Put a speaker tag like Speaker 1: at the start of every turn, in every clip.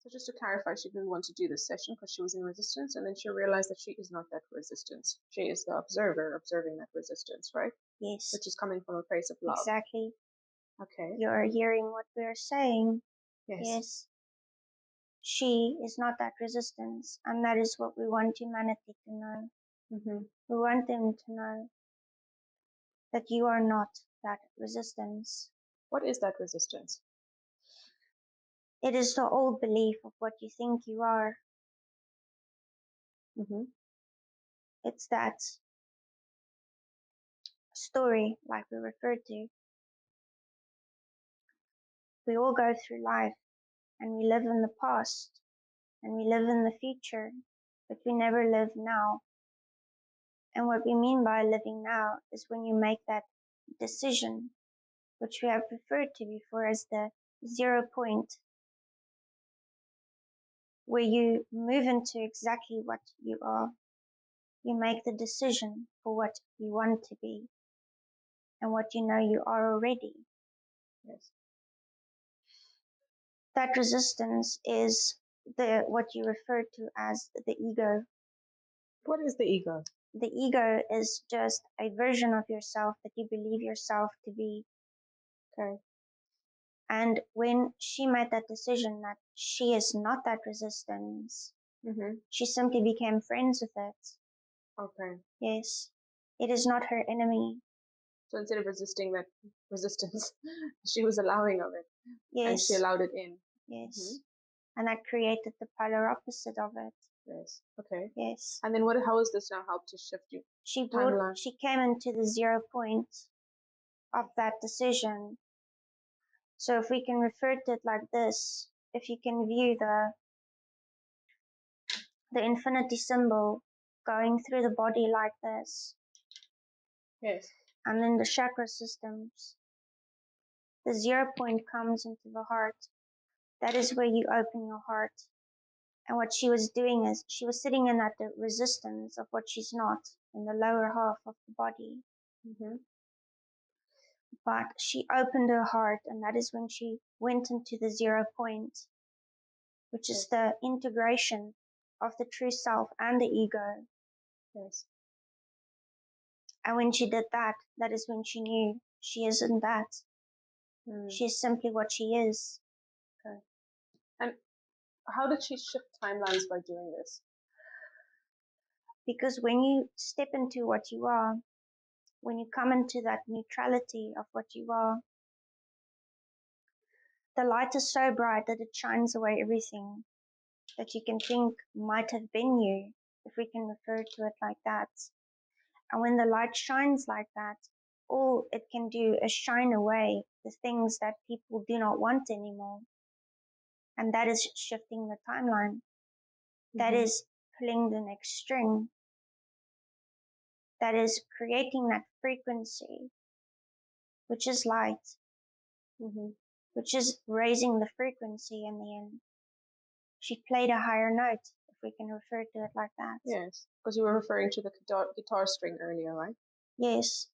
Speaker 1: So just to clarify, she didn't want to do this session because she was in resistance, and then she realized that she is not that resistance. She is the observer observing that resistance, right?
Speaker 2: Yes.
Speaker 1: Which is coming from a place of love.
Speaker 2: Exactly.
Speaker 1: Okay.
Speaker 2: You're hearing what we're saying.
Speaker 1: Yes.
Speaker 2: Yes. She is not that resistance, and that is what we want humanity to know.
Speaker 1: Mm-hmm.
Speaker 2: We want them to know that you are not that resistance.
Speaker 1: What is that resistance?
Speaker 2: It is the old belief of what you think you are.
Speaker 1: Mm-hmm.
Speaker 2: It's that story, like we referred to. We all go through life and we live in the past and we live in the future, but we never live now. And what we mean by living now is when you make that decision, which we have referred to before as the 0 point, where you move into exactly what you are. You make the decision for what you want to be and what you know you are already.
Speaker 1: Yes.
Speaker 2: That resistance is what you refer to as the ego.
Speaker 1: What is the ego?
Speaker 2: The ego is just a version of yourself that you believe yourself to be.
Speaker 1: Okay.
Speaker 2: And when she made that decision that she is not that resistance, she simply became friends with it.
Speaker 1: Okay.
Speaker 2: Yes. It is not her enemy.
Speaker 1: So instead of resisting that resistance, she was allowing of it.
Speaker 2: Yes.
Speaker 1: And she allowed it in.
Speaker 2: Yes. And that created the polar opposite of it.
Speaker 1: Yes. Okay.
Speaker 2: Yes.
Speaker 1: And then how has this now helped to shift you?
Speaker 2: She came into the 0 point of that decision. So if we can refer to it like this, if you can view the infinity symbol going through the body like this.
Speaker 1: Yes.
Speaker 2: And then the chakra systems. The 0 point comes into the heart. That is where you open your heart. And what she was doing is she was sitting in that resistance of what she's not in the lower half of the body. But she opened her heart, and that is when she went into the 0 point, which is the integration of the true self and the ego.
Speaker 1: Yes.
Speaker 2: And when she did that, that is when she knew she isn't that. She is simply what she is.
Speaker 1: Okay. And how did she shift timelines by doing this?
Speaker 2: Because when you step into what you are, when you come into that neutrality of what you are, the light is so bright that it shines away everything that you can think might have been you, if we can refer to it like that. And when the light shines like that, all it can do is shine away the things that people do not want anymore. And that is shifting the timeline. That is pulling the next string. That is creating that frequency, which is light, which is raising the frequency in the end. She played a higher note, if we can refer to it like that.
Speaker 1: Yes, because you were referring to the guitar string earlier, right?
Speaker 2: Yes.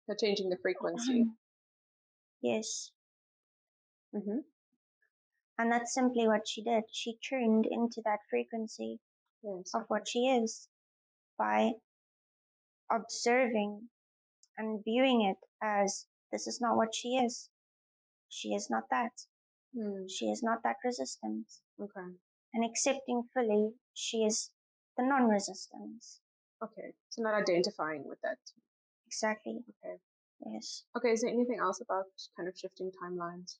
Speaker 1: They're changing the frequency.
Speaker 2: Yes. And that's simply what she did. She tuned into that frequency of what she is by observing and viewing it as this is not what she is. She is not that. She is not that resistance.
Speaker 1: Okay.
Speaker 2: And accepting fully, she is the non-resistance.
Speaker 1: Okay. So not identifying with that.
Speaker 2: Exactly.
Speaker 1: Okay.
Speaker 2: Yes.
Speaker 1: Okay. Is there anything else about kind of shifting timelines?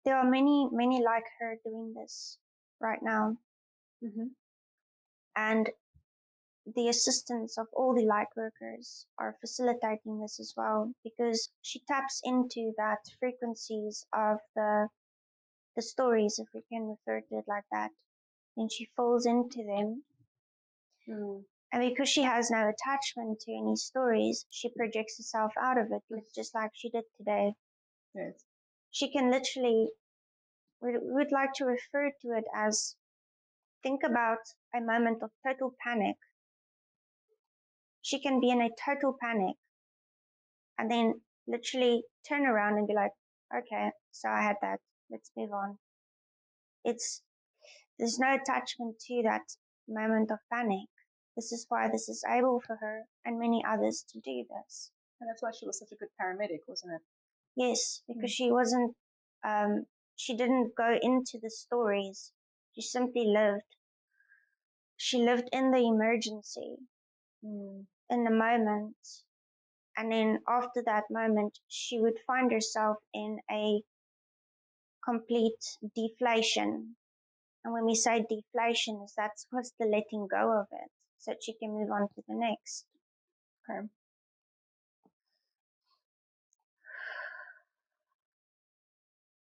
Speaker 2: There are many, many like her doing this right now. And the assistance of all the light workers are facilitating this as well, because she taps into that frequencies of the stories, if we can refer to it like that, and she falls into them. And because she has no attachment to any stories, she projects herself out of it, just like she did today.
Speaker 1: Yes.
Speaker 2: She can literally, we would like to refer to it as, think about a moment of total panic. She can be in a total panic and then literally turn around and be like, okay, so I had that. let's move on. There's no attachment to that moment of panic. This is why this is able for her and many others to do this.
Speaker 1: And that's why she was such a good paramedic, wasn't it?
Speaker 2: Yes, because she wasn't, she didn't go into the stories. She simply lived. She lived in the emergency, in the moment. And then after that moment, she would find herself in a complete deflation. And when we say deflation, that's what's the letting go of it, so that she can move on to the next.
Speaker 1: Okay.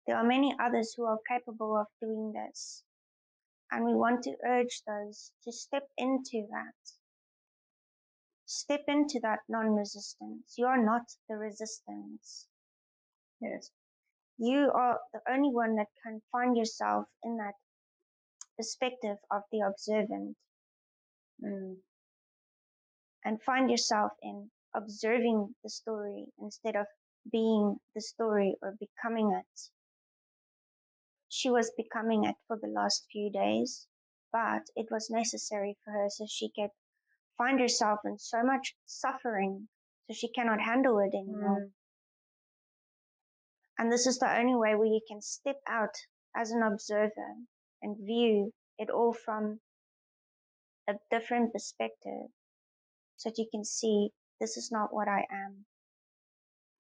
Speaker 2: There are many others who are capable of doing this, and we want to urge those to step into that. Step into that non-resistance. You are not the resistance.
Speaker 1: Yes.
Speaker 2: You are the only one that can find yourself in that perspective of the observant. And find yourself in observing the story instead of being the story or becoming it. She was becoming it for the last few days, but it was necessary for her so she could find herself in so much suffering so she cannot handle it anymore. And this is the only way where you can step out as an observer and view it all from a different perspective so that you can see this is not what I am.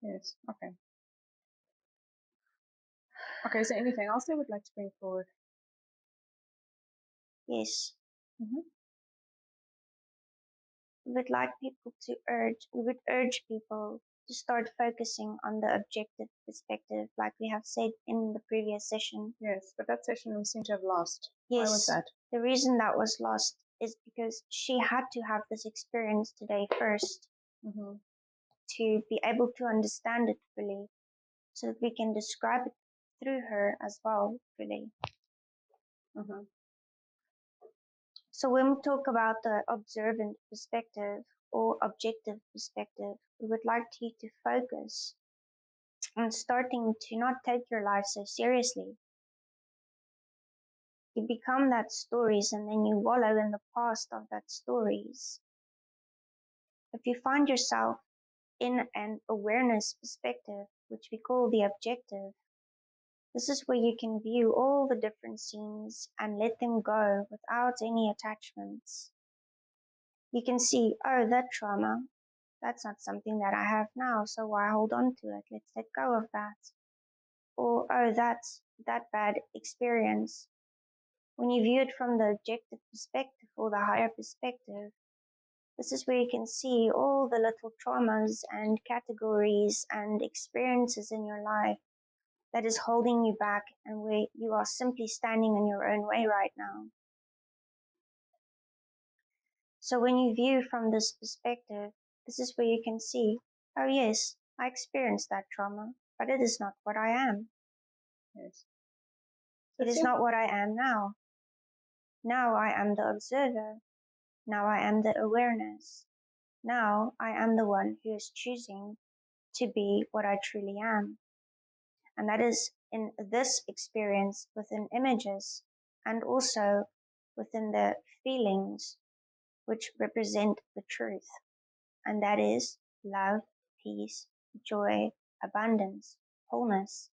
Speaker 1: Yes, okay. Okay, is there anything else they would like to bring forward?
Speaker 2: Yes. We would urge people to start focusing on the objective perspective, like we have said in the previous session.
Speaker 1: Yes, but that session we seem to have lost.
Speaker 2: Yes,
Speaker 1: why was that?
Speaker 2: The reason that was lost is because she had to have this experience today first to be able to understand it fully, so that we can describe it through her as well fully. So when we talk about the observant perspective or objective perspective, we would like you to focus on starting to not take your life so seriously. You become that stories and then you wallow in the past of that stories. If you find yourself in an awareness perspective, which we call the objective, this is where you can view all the different scenes and let them go without any attachments. You can see, oh, that trauma, that's not something that I have now, so why hold on to it? Let's let go of that. Or, oh, that's that bad experience. When you view it from the objective perspective or the higher perspective, this is where you can see all the little traumas and categories and experiences in your life that is holding you back and where you are simply standing in your own way right now. So when you view from this perspective, this is where you can see, oh yes, I experienced that trauma, but it is not what I am.
Speaker 1: Yes.
Speaker 2: It is not what I am now. Now I am the observer. Now I am the awareness. Now I am the one who is choosing to be what I truly am. And that is in this experience within images and also within the feelings which represent the truth. And that is love, peace, joy, abundance, wholeness.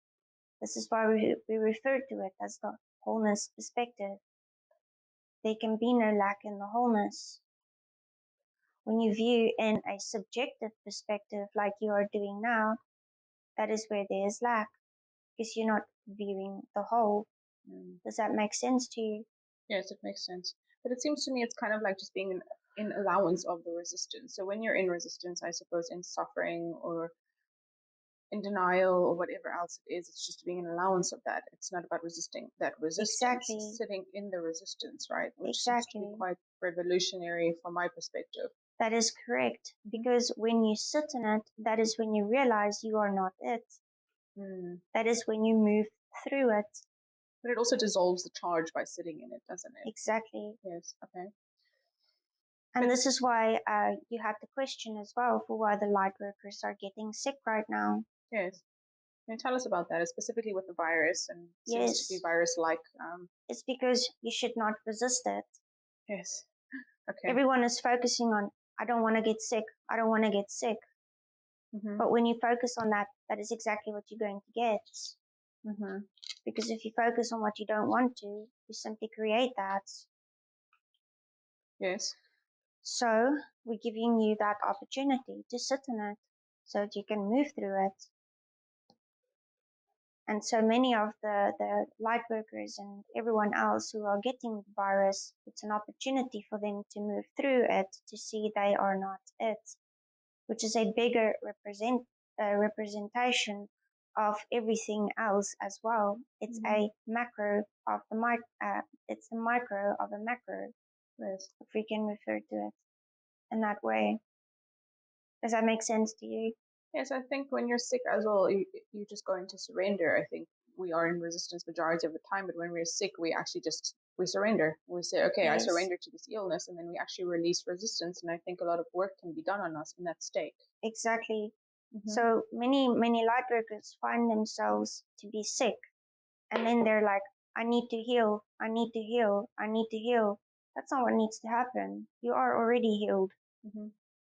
Speaker 2: This is why we refer to it as the wholeness perspective. There can be no lack in the wholeness. When you view in a subjective perspective like you are doing now, that is where there is lack, because you're not viewing the whole. Does that make sense to you?
Speaker 1: Yes, it makes sense. But it seems to me it's kind of like just being in allowance of the resistance. So when you're in resistance, I suppose in suffering or in denial or whatever else it is, it's just being an allowance of that. It's not about resisting that resistance.
Speaker 2: Exactly.
Speaker 1: Sitting in the resistance, right? Which
Speaker 2: exactly.
Speaker 1: seems to be quite revolutionary from my perspective.
Speaker 2: That is correct. Because when you sit in it, that is when you realize you are not it. That is when you move through it.
Speaker 1: But it also dissolves the charge by sitting in it, doesn't it?
Speaker 2: Exactly.
Speaker 1: Yes, okay.
Speaker 2: And this is why you had the question as well for why the light workers are getting sick right now.
Speaker 1: Yes. Can you tell us about that, specifically with the virus, and it seems to be
Speaker 2: Yes,
Speaker 1: virus-like?
Speaker 2: it's because you should not resist it.
Speaker 1: Yes. Okay.
Speaker 2: Everyone is focusing on, I don't want to get sick, I don't want to get sick.
Speaker 1: Mm-hmm.
Speaker 2: But when you focus on that, that is exactly what you're going to get.
Speaker 1: Mm-hmm.
Speaker 2: Because if you focus on what you don't want to, you simply create that.
Speaker 1: Yes.
Speaker 2: So we're giving you that opportunity to sit in it so that you can move through it. And so many of the light workers and everyone else who are getting the virus, it's an opportunity for them to move through it to see they are not it, which is a bigger representation of everything else as well. It's a macro of the it's a micro of a macro,
Speaker 1: Yes.
Speaker 2: if we can refer to it in that way. Does that make sense to you?
Speaker 1: Yes, I think when you're sick as well, you just go into surrender. I think we are in resistance majority of the time, but when we're sick, we actually just we surrender. We say, okay, I
Speaker 2: Yes,
Speaker 1: surrender to this illness, and then we actually release resistance. And I think a lot of work can be done on us in that state.
Speaker 2: exactly.
Speaker 1: Mm-hmm.
Speaker 2: So many light workers find themselves to be sick, and then they're like, I need to heal, I need to heal, I need to heal. That's not what needs to happen. You are already healed.
Speaker 1: Mm-hmm.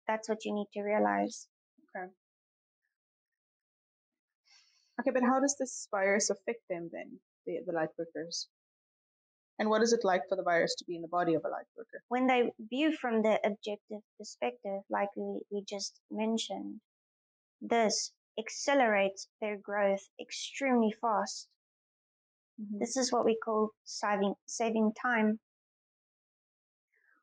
Speaker 2: That's what you need to realize.
Speaker 1: Okay. Okay, but how does this virus affect them then, the light workers? And what is it like for the virus to be in the body of a light worker?
Speaker 2: When they view from the objective perspective, like we just mentioned, this accelerates their growth extremely fast.
Speaker 1: Mm-hmm.
Speaker 2: This is what we call saving time.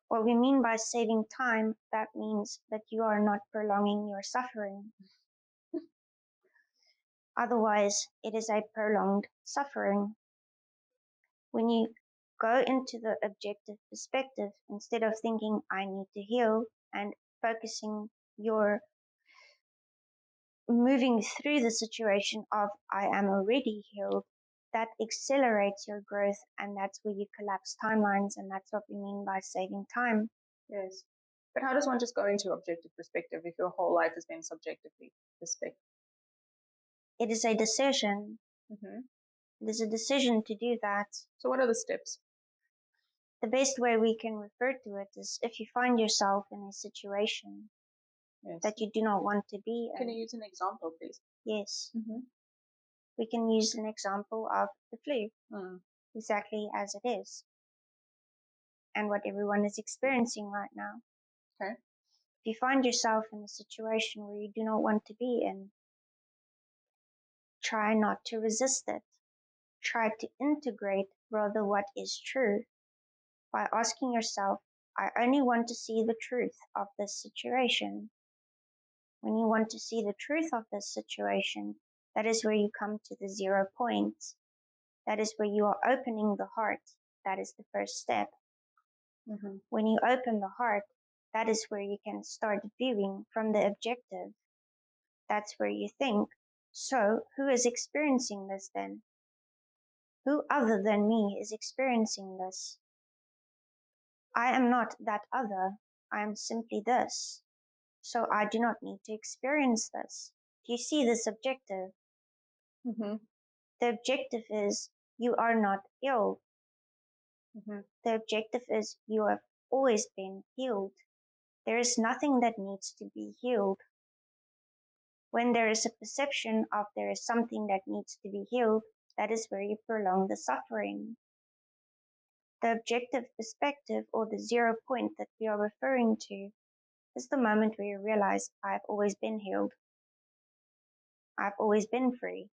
Speaker 2: What we mean by saving time, that means that you are not prolonging your suffering. Otherwise, it is a prolonged suffering. When you go into the objective perspective, instead of thinking, I need to heal, and focusing your moving through the situation of, I am already healed, that accelerates your growth, and that's where you collapse timelines, and that's what we mean by saving time.
Speaker 1: Yes. But how does one just go into objective perspective if your whole life has been subjectively perspective?
Speaker 2: It is a decision.
Speaker 1: Mm-hmm.
Speaker 2: It is a decision to do that.
Speaker 1: So what are the steps?
Speaker 2: The best way we can refer to it is if you find yourself in a situation
Speaker 1: Yes.
Speaker 2: that you do not want to be in.
Speaker 1: Can you use an example, please?
Speaker 2: Yes.
Speaker 1: Mm-hmm.
Speaker 2: We can use an example of the flu,
Speaker 1: Mm.
Speaker 2: exactly as it is, and what everyone is experiencing right now.
Speaker 1: Okay.
Speaker 2: If you find yourself in a situation where you do not want to be in, try not to resist it. Try to integrate rather what is true by asking yourself, I only want to see the truth of this situation. When you want to see the truth of this situation, that is where you come to the 0 point. That is where you are opening the heart. That is the first step.
Speaker 1: Mm-hmm.
Speaker 2: When you open the heart, that is where you can start viewing from the objective. That's where you think, so who is experiencing this then? Who other than me is experiencing this? I am not that other. I am simply this. So I do not need to experience this. Do you see this objective?
Speaker 1: Mm-hmm.
Speaker 2: The objective is you are not ill.
Speaker 1: Mm-hmm.
Speaker 2: The objective is you have always been healed. There is nothing that needs to be healed. When there is a perception of there is something that needs to be healed, that is where you prolong the suffering. The objective perspective, or the 0 point that we are referring to, is the moment where you realize, I've always been healed. I've always been free.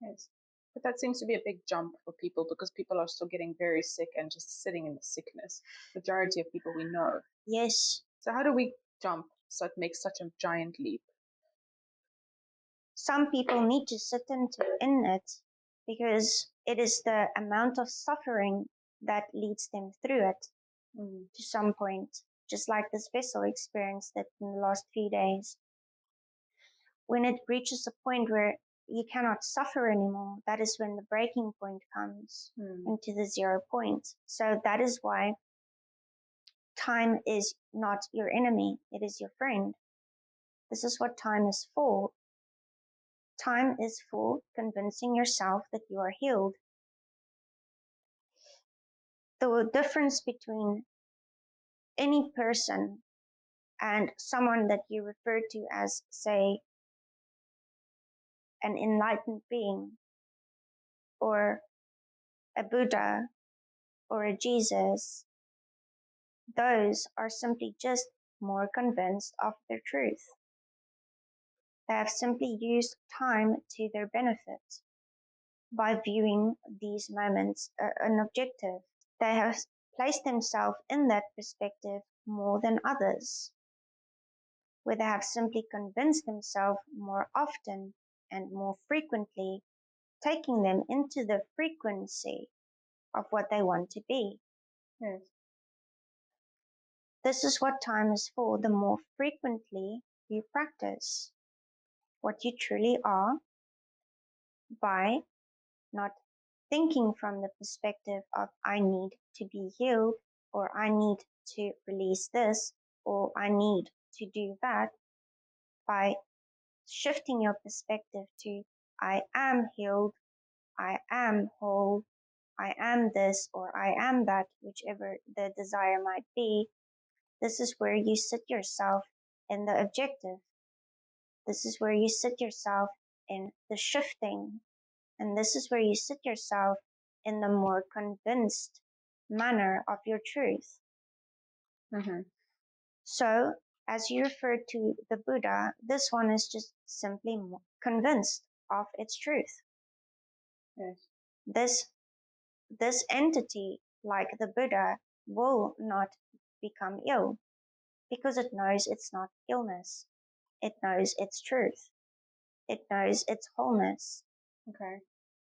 Speaker 1: Yes. But that seems to be a big jump for people because people are still getting very sick and just sitting in the sickness. Majority of people we know.
Speaker 2: Yes,
Speaker 1: So how do we jump so it makes such a giant leap?
Speaker 2: some people need to sit in it because it is the amount of suffering that leads them through it to some point, just like this vessel experienced it in the last few days. When it reaches a point where you cannot suffer anymore, that is when the breaking point comes into the 0 point. So that is why time is not your enemy, it is your friend. This is what time is for. Time is for convincing yourself that you are healed. The difference between any person and someone that you refer to as, say, an enlightened being, or a Buddha, or a Jesus, those are simply just more convinced of their truth. They have simply used time to their benefit by viewing these moments an objective. They have placed themselves in that perspective more than others, where they have simply convinced themselves more often and more frequently, taking them into the frequency of what they want to be.
Speaker 1: Yes.
Speaker 2: This is what time is for. The more frequently you practice what you truly are by not thinking from the perspective of I need to be healed, or I need to release this, or I need to do that, by shifting your perspective to I am healed, I am whole, I am this, or I am that, whichever the desire might be. This is where you sit yourself in the objective. This is where you sit yourself in the shifting. And this is where you sit yourself in the more convinced manner of your truth.
Speaker 1: Mm-hmm.
Speaker 2: So, as you referred to the Buddha, this one is just simply convinced of its truth.
Speaker 1: Yes.
Speaker 2: This entity, like the Buddha, will not become ill because it knows it's not illness. It knows its truth. It knows its wholeness.
Speaker 1: Okay.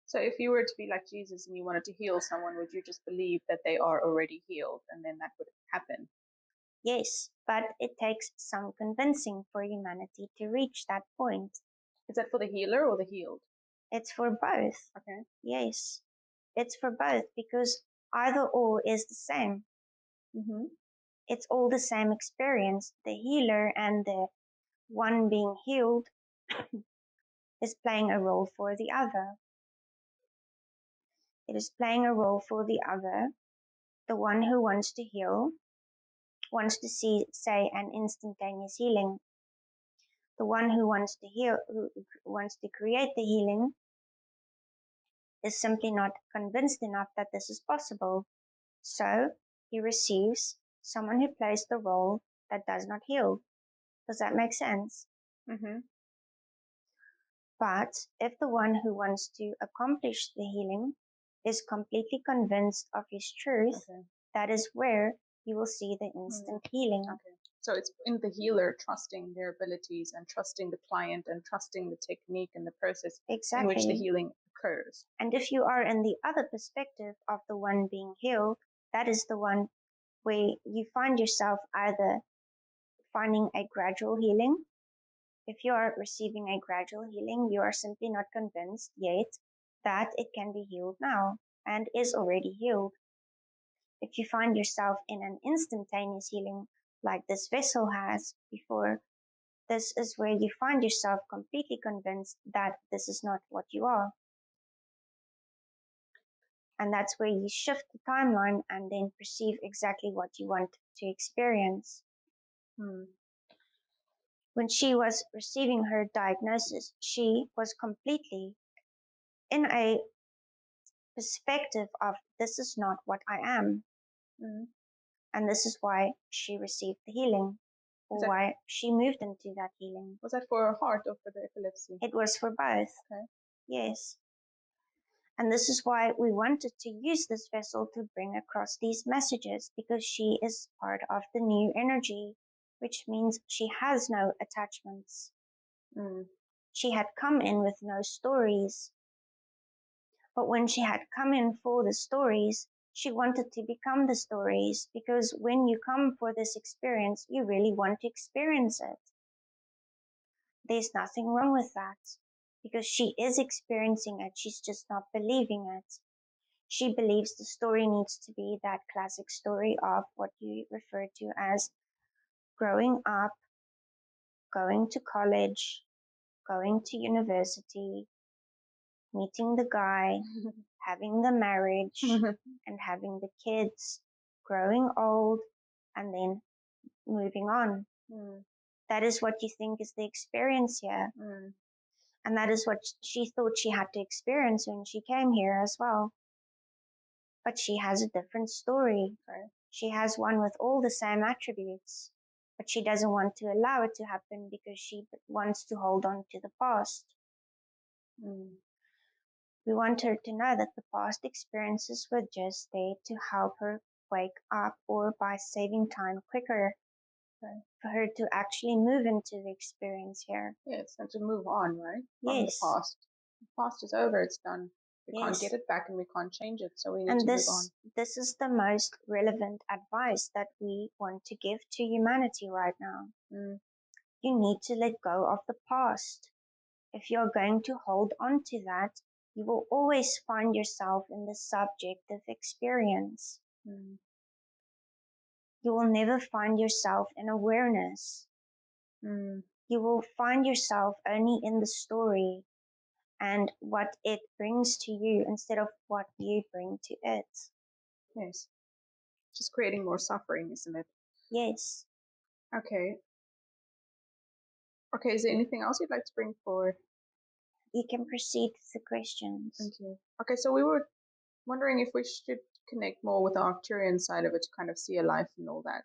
Speaker 1: So if you were to be like Jesus and you wanted to heal someone, would you just believe that they are already healed and then that would happen?
Speaker 2: Yes, but it takes some convincing for humanity to reach that point.
Speaker 1: Is that for the healer or the healed?
Speaker 2: It's for both.
Speaker 1: Okay.
Speaker 2: Yes, it's for both because either or is the same.
Speaker 1: Mm-hmm.
Speaker 2: It's all the same experience. The healer and the one being healed is playing a role for the other. It is playing a role for the other. The one who wants to heal wants to see, say, an instantaneous healing. The one who wants to heal, who wants to create the healing, is simply not convinced enough that this is possible. So he receives someone who plays the role that does not heal. Does that make sense?
Speaker 1: Mm-hmm.
Speaker 2: But if the one who wants to accomplish the healing is completely convinced of his truth,
Speaker 1: Okay.
Speaker 2: that is where you will see the instant healing.
Speaker 1: Okay. So it's in the healer trusting their abilities and trusting the client and trusting the technique and the process in which the
Speaker 2: Exactly.
Speaker 1: healing occurs.
Speaker 2: And if you are in the other perspective of the one being healed, that is the one where you find yourself either finding a gradual healing. If you are receiving a gradual healing, you are simply not convinced yet that it can be healed now and is already healed. If you find yourself in an instantaneous healing like this vessel has before, this is where you find yourself completely convinced that this is not what you are. And that's where you shift the timeline and then perceive exactly what you want to experience.
Speaker 1: Hmm.
Speaker 2: When she was receiving her diagnosis, she was completely in a perspective of this is not what I am.
Speaker 1: Mm.
Speaker 2: And this is why she received the healing,
Speaker 1: Is
Speaker 2: or
Speaker 1: that
Speaker 2: why she moved into that healing.
Speaker 1: was that for her heart or for the epilepsy?
Speaker 2: It was for both.
Speaker 1: Okay.
Speaker 2: Yes. And this is why we wanted to use this vessel to bring across these messages, because she is part of the new energy, which means she has no attachments.
Speaker 1: Mm.
Speaker 2: She had come in with no stories. But when she had come in for the stories, she wanted to become the stories, because when you come for this experience, you really want to experience it. There's nothing wrong with that, because she is experiencing it, she's just not believing it. She believes the story needs to be that classic story of what you refer to as growing up, going to college, going to university, meeting the guy, having the marriage, and having the kids, growing old, and then moving on. That is what you think is the experience here. And that is what she thought she had to experience when she came here as well. But she has a different story. She has one with all the same attributes, but she doesn't want to allow it to happen because she wants to hold on to the past. We want her to know that the past experiences were just there to help her wake up, or by saving time quicker, for her to actually move into the experience here.
Speaker 1: Yes, and to move on, right? From
Speaker 2: Yes.
Speaker 1: the past. The past is over, it's done. We
Speaker 2: Yes.
Speaker 1: can't get it back and we can't change it, so we need
Speaker 2: And
Speaker 1: to move on.
Speaker 2: This is the most relevant advice that we want to give to humanity right now. You need to let go of the past. If you're going to hold on to that, you will always find yourself in the subjective experience. You will never find yourself in awareness. You will find yourself only in the story and what it brings to you instead of what you bring to it.
Speaker 1: Yes. Just creating more suffering, isn't it?
Speaker 2: Yes.
Speaker 1: Okay. Okay, is there anything else you'd like to bring forward?
Speaker 2: You can proceed with the questions.
Speaker 1: Thank you. Okay, so we were wondering if we should connect more with the Arcturian side of it to kind of see a life and all that.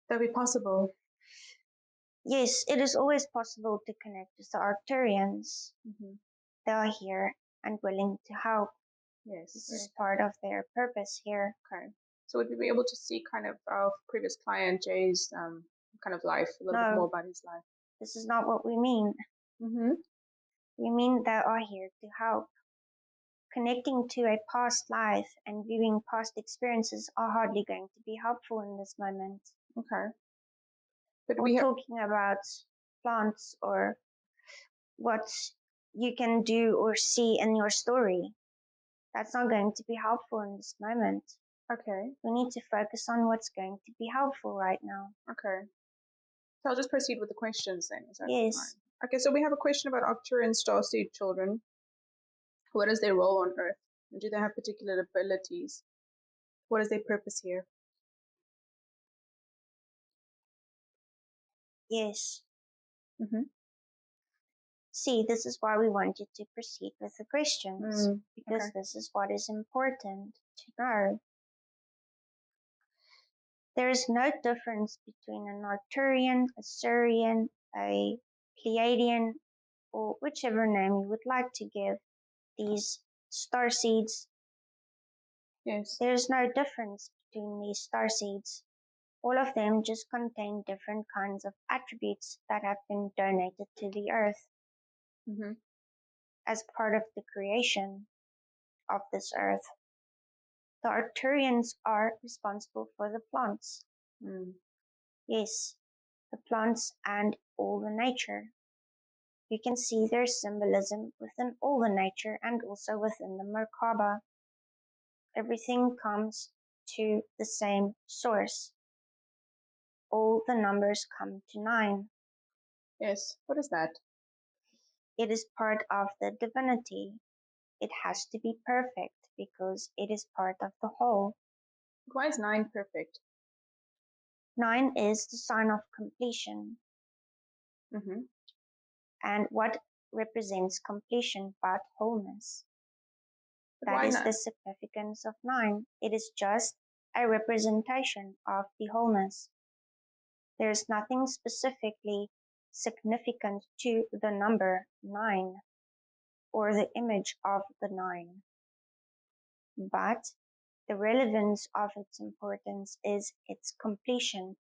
Speaker 1: That'd be possible.
Speaker 2: Yes, it is always possible to connect with the Arcturians. They are here and willing to help.
Speaker 1: Yes.
Speaker 2: This is part of their purpose here.
Speaker 1: Okay. So would we be able to see kind of our previous client Jay's kind of life, a little bit more about his life?
Speaker 2: This is not what we mean. We mean they are here to help. Connecting to a past life and viewing past experiences are hardly going to be helpful in this moment.
Speaker 1: Okay. But
Speaker 2: we're talking about plants or what you can do or see in your story. That's not going to be helpful in this moment.
Speaker 1: Okay.
Speaker 2: We need to focus on what's going to be helpful right now.
Speaker 1: Okay. So I'll just proceed with the questions then. Is that
Speaker 2: Yes.
Speaker 1: fine? Okay, so we have a question about Arcturian starseed children. What is their role on Earth? And do they have particular abilities? What is their purpose here?
Speaker 2: Yes. See, this is why we want you to proceed with the questions, because this is what is important to know. There is no difference between an Arcturian, a Surian, a Pleiadian, or whichever name you would like to give these starseeds.
Speaker 1: Yes.
Speaker 2: There is no difference between these starseeds. All of them just contain different kinds of attributes that have been donated to the Earth as part of the creation of this Earth. The Arcturians are responsible for the plants. Yes, the plants and all the nature. You can see their symbolism within all the nature and also within the Merkaba. Everything comes to the same source. All the numbers come to 9.
Speaker 1: Yes, what is that?
Speaker 2: It is part of the divinity. It has to be perfect because it is part of the whole.
Speaker 1: Why is 9 perfect?
Speaker 2: 9 is the sign of completion. And what represents completion but wholeness? That is the significance of 9. It is just a representation of the wholeness. There is nothing specifically significant to the number 9 or the image of the 9. But the relevance of its importance is its completion.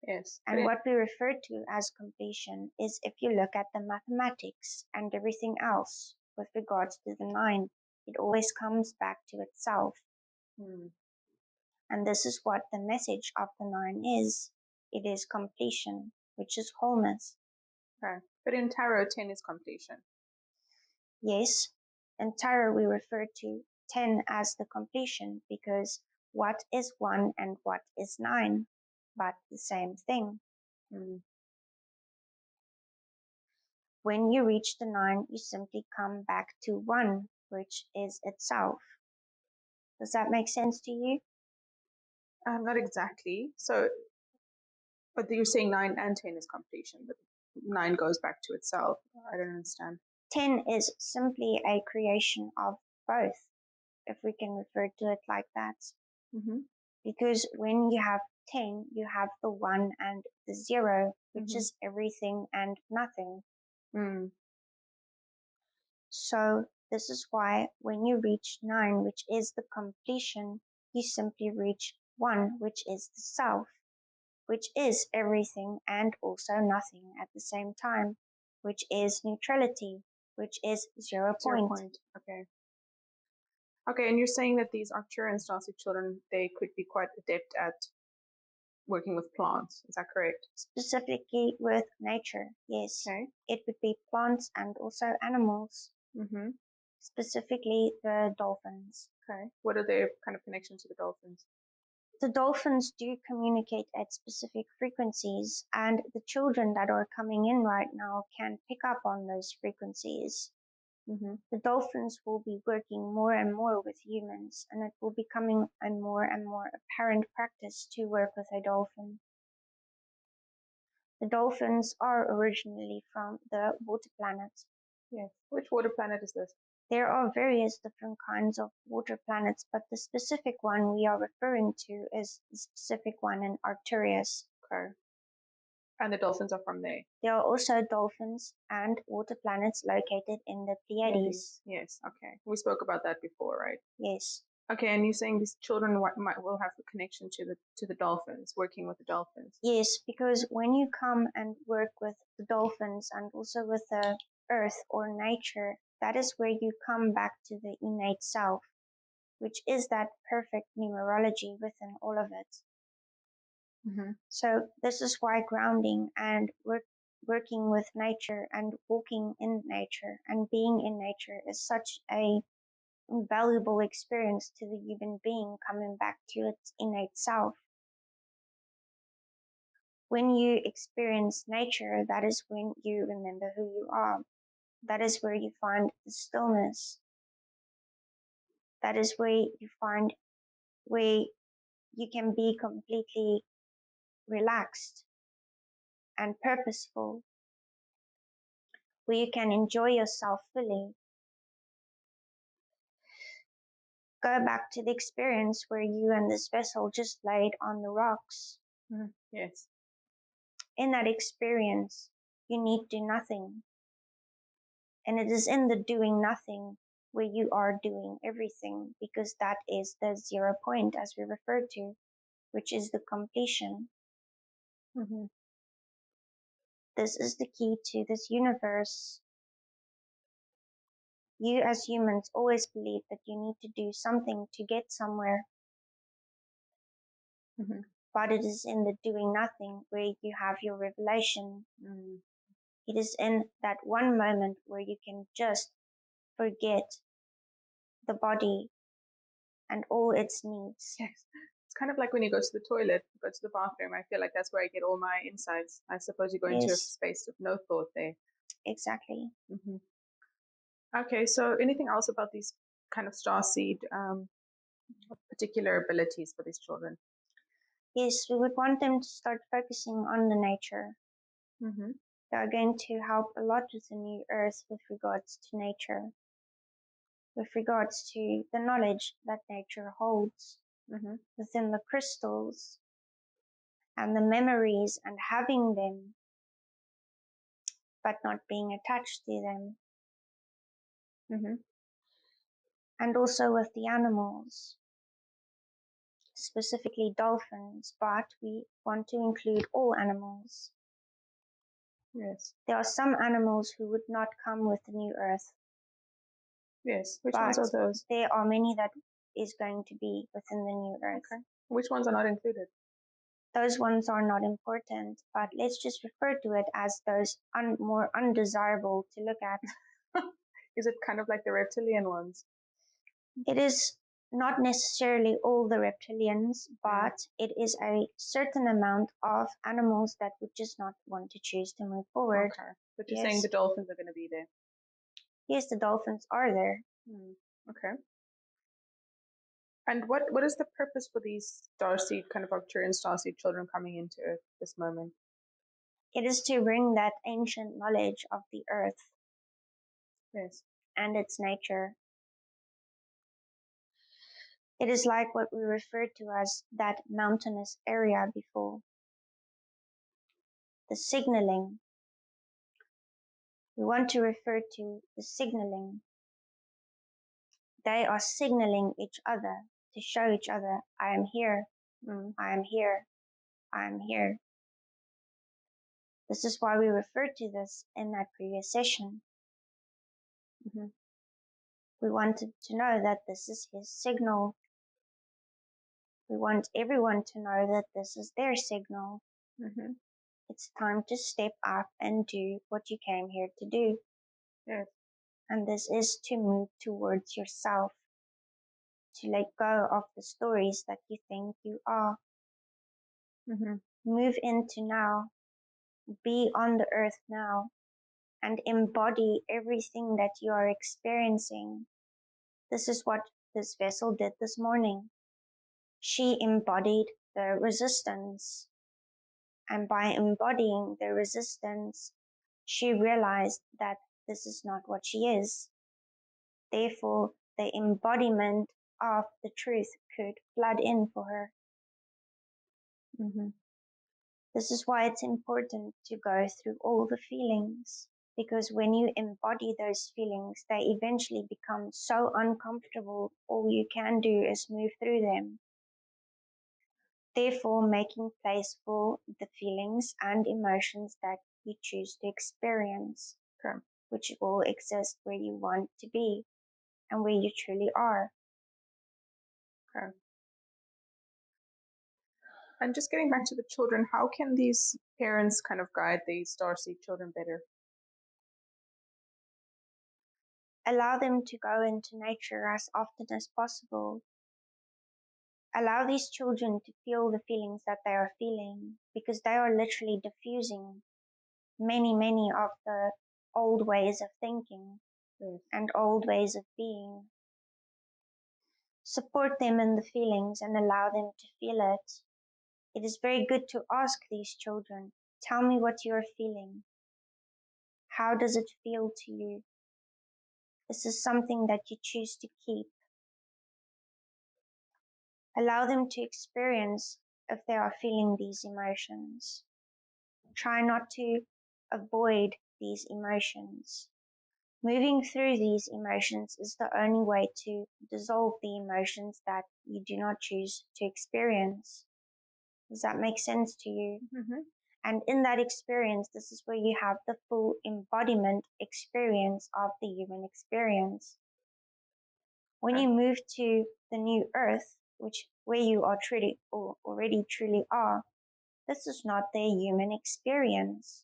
Speaker 1: Yes.
Speaker 2: And what we refer to as completion is if you look at the mathematics and everything else with regards to the 9, it always comes back to itself. And this is what the message of the 9 is. It is completion, which is wholeness.
Speaker 1: Okay. But in tarot, 10 is completion.
Speaker 2: Yes, in tarot we refer to 10 as the completion because what is 1 and what is 9, but the same thing. when you reach the 9, you simply come back to 1, which is itself. Does that make sense to you?
Speaker 1: Not exactly. So, but you're saying 9 and 10 is completion, but 9 goes back to itself. I don't understand.
Speaker 2: 10 is simply a creation of both, if we can refer to it like that.
Speaker 1: Mm-hmm.
Speaker 2: Because when you have 10, you have the 1 and the 0, which is everything and nothing.
Speaker 1: Mm.
Speaker 2: So this is why when you reach 9, which is the completion, you simply reach 1, which is the self, which is everything and also nothing at the same time, which is neutrality, which is 0 point.
Speaker 1: Okay. Okay, and you're saying that these Arcturian starseed children, they could be quite adept at working with plants. Is that correct?
Speaker 2: Specifically with nature, yes.
Speaker 1: Okay.
Speaker 2: It would be plants and also animals.
Speaker 1: Mm-hmm.
Speaker 2: Specifically the dolphins.
Speaker 1: Okay. What are their kind of connections to the dolphins?
Speaker 2: The dolphins do communicate at specific frequencies, and the children that are coming in right now can pick up on those frequencies.
Speaker 1: Mm-hmm.
Speaker 2: The dolphins will be working more and more with humans, and it will becoming a more and more apparent practice to work with a dolphin. The dolphins are originally from the water planet.
Speaker 1: Yes. Which water planet is this?
Speaker 2: There are various different kinds of water planets, but the specific one we are referring to is the specific one in Arcturus.
Speaker 1: Okay. And the dolphins are from there?
Speaker 2: There are also dolphins and water planets located in the Pleiades.
Speaker 1: Yes, okay. We spoke about that before, right?
Speaker 2: Yes.
Speaker 1: Okay, and you're saying these children will have a connection to the dolphins, working with the dolphins?
Speaker 2: Yes, because when you come and work with the dolphins and also with the earth or nature, that is where you come back to the innate self, which is that perfect numerology within all of it.
Speaker 1: Mm-hmm.
Speaker 2: So this is why grounding and working with nature and walking in nature and being in nature is such a valuable experience to the human being coming back to its innate self. When you experience nature, that is when you remember who you are. That is where you find the stillness. That is where you find where you can be completely relaxed and purposeful, where you can enjoy yourself fully. Go back to the experience where you and this vessel just laid on the rocks.
Speaker 1: Mm-hmm. Yes.
Speaker 2: In that experience, you need do nothing. And it is in the doing nothing where you are doing everything, because that is the 0 point, as we referred to, which is the completion.
Speaker 1: Mm-hmm.
Speaker 2: This is the key to this universe. You as humans always believe that you need to do something to get somewhere.
Speaker 1: Mm-hmm.
Speaker 2: But it is in the doing nothing where you have your revelation.
Speaker 1: Mm-hmm.
Speaker 2: It is in that one moment where you can just forget the body and all its needs.
Speaker 1: Yes. It's kind of like when you go to the toilet, you go to the bathroom. I feel like that's where I get all my insights. I suppose you go into a
Speaker 2: Yes,
Speaker 1: space of no thought there.
Speaker 2: exactly.
Speaker 1: Mm-hmm. Okay, so anything else about these kind of starseed particular abilities for these children?
Speaker 2: Yes, we would want them to start focusing on the nature.
Speaker 1: Mm-hmm.
Speaker 2: They are going to help a lot with the new earth with regards to nature, with regards to the knowledge that nature holds within the crystals and the memories and having them, but not being attached to them.
Speaker 1: Mm-hmm.
Speaker 2: And also with the animals, specifically dolphins, but we want to include all animals.
Speaker 1: Yes.
Speaker 2: There are some animals who would not come with the new earth.
Speaker 1: Yes. Which
Speaker 2: but
Speaker 1: ones are those?
Speaker 2: there are many that is going to be within the new earth.
Speaker 1: Okay. Which ones are not included?
Speaker 2: Those ones are not important, but let's just refer to it as those more undesirable to look at.
Speaker 1: Is it kind of like the reptilian ones?
Speaker 2: It is not necessarily all the reptilians, but it is a certain amount of animals that would just not want to choose to move forward.
Speaker 1: Okay. But you're saying the dolphins are going to be there.
Speaker 2: Yes, the dolphins are there.
Speaker 1: Okay. And what is the purpose for these starseed, kind of Arcturian starseed children coming into Earth this moment?
Speaker 2: It is to bring that ancient knowledge of the Earth.
Speaker 1: Yes.
Speaker 2: And its nature. It is like what we referred to as that mountainous area before. The signaling. We want to refer to the signaling. They are signaling each other to show each other, I am here, I am here, I am here. This is why we referred to this in that previous session. We wanted to know that this is his signal. We want everyone to know that this is their signal. It's time to step up and do what you came here to do.
Speaker 1: Yes.
Speaker 2: And this is to move towards yourself, to let go of the stories that you think you are. Move into now, be on the earth now, and embody everything that you are experiencing. This is what this vessel did this morning. She embodied the resistance. And by embodying the resistance, she realized that this is not what she is. Therefore, the embodiment of the truth could flood in for her. This is why it's important to go through all the feelings, because when you embody those feelings, they eventually become so uncomfortable, all you can do is move through them. Therefore, making place for the feelings and emotions that you choose to experience, which will exist where you want to be and where you truly are.
Speaker 1: And just getting back to the children, how can these parents kind of guide these starseed children better?
Speaker 2: Allow them to go into nature as often as possible. Allow these children to feel the feelings that they are feeling, because they are literally diffusing many of the old ways of thinking and old ways of being. Support them in the feelings and allow them to feel it. It is very good to ask these children, tell me what you are feeling. How does it feel to you? This is something that you choose to keep. Allow them to experience if they are feeling these emotions. Try not to avoid these emotions. Moving through these emotions is the only way to dissolve the emotions that you do not choose to experience. Does that make sense to you? And in that experience, this is where you have the full embodiment experience of the human experience. When you move to the new earth, where you are truly or already truly are, this is not their human experience.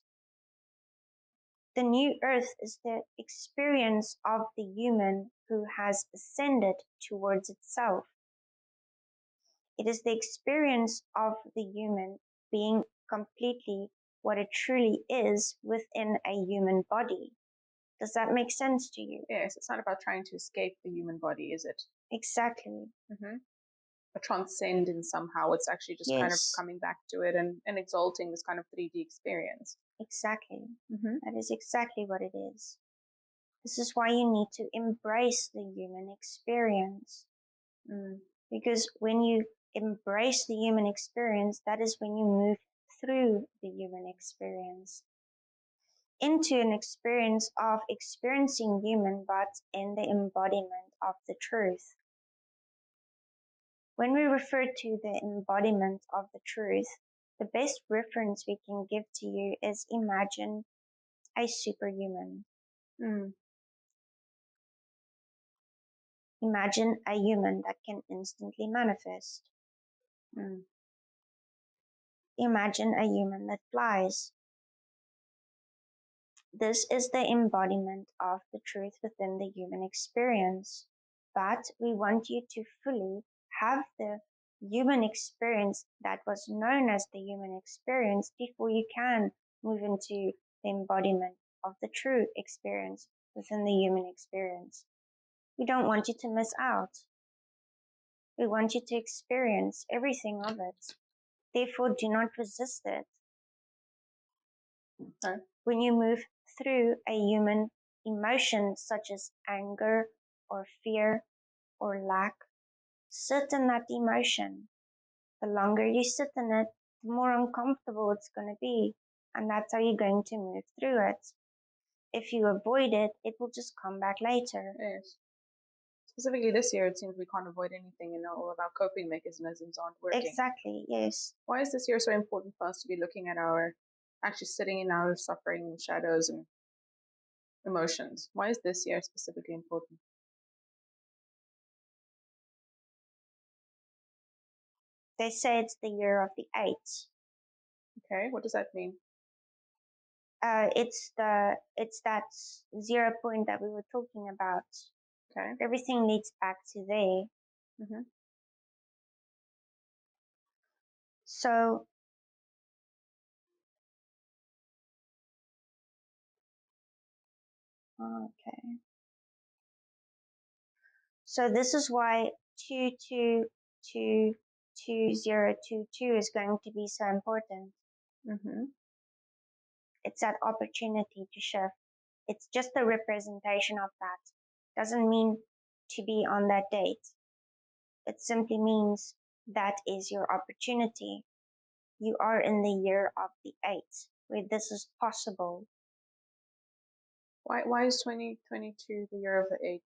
Speaker 2: The new earth is the experience of the human who has ascended towards itself. It is the experience of the human being completely what it truly is within a human body. Does that make sense to you?
Speaker 1: Yes, it's not about trying to escape the human body, is it?
Speaker 2: Exactly.
Speaker 1: Or transcend in somehow. It's actually just kind of coming back to it and exalting this kind of 3D experience.
Speaker 2: Exactly. That is exactly what it is. This is why you need to embrace the human experience. Because when you embrace the human experience, that is when you move through the human experience into an experience of experiencing human, but in the embodiment of the truth. When we refer to the embodiment of the truth, the best reference we can give to you is imagine a superhuman. Imagine a human that can instantly manifest. Imagine a human that flies. This is the embodiment of the truth within the human experience. But we want you to fully have the human experience that was known as the human experience before you can move into the embodiment of the true experience within the human experience. We don't want you to miss out. We want you to experience everything of it. Therefore, do not resist it.
Speaker 1: Okay.
Speaker 2: When you move through a human emotion such as anger or fear or lack, sit in that emotion. The longer you sit in it, the more uncomfortable it's going to be. And that's how you're going to move through it. If you avoid it, it will just come back later.
Speaker 1: Yes. Specifically this year, it seems we can't avoid anything, and all of our coping mechanisms aren't working.
Speaker 2: Exactly, yes.
Speaker 1: Why is this year so important for us to be looking at actually sitting in our suffering, shadows, and emotions? Why is this year specifically important?
Speaker 2: They say it's the year of the 8.
Speaker 1: Okay, what does that mean?
Speaker 2: It's that 0 point that we were talking about.
Speaker 1: Okay.
Speaker 2: Everything leads back to there.
Speaker 1: Mm-hmm.
Speaker 2: So okay. So this is why 22222022 is going to be so important.
Speaker 1: Mm-hmm.
Speaker 2: It's that opportunity to shift. It's just a representation of that. Doesn't mean to be on that date. It simply means that is your opportunity. You are in the year of the 8, where this is possible.
Speaker 1: Why is 2022 the year of the 8?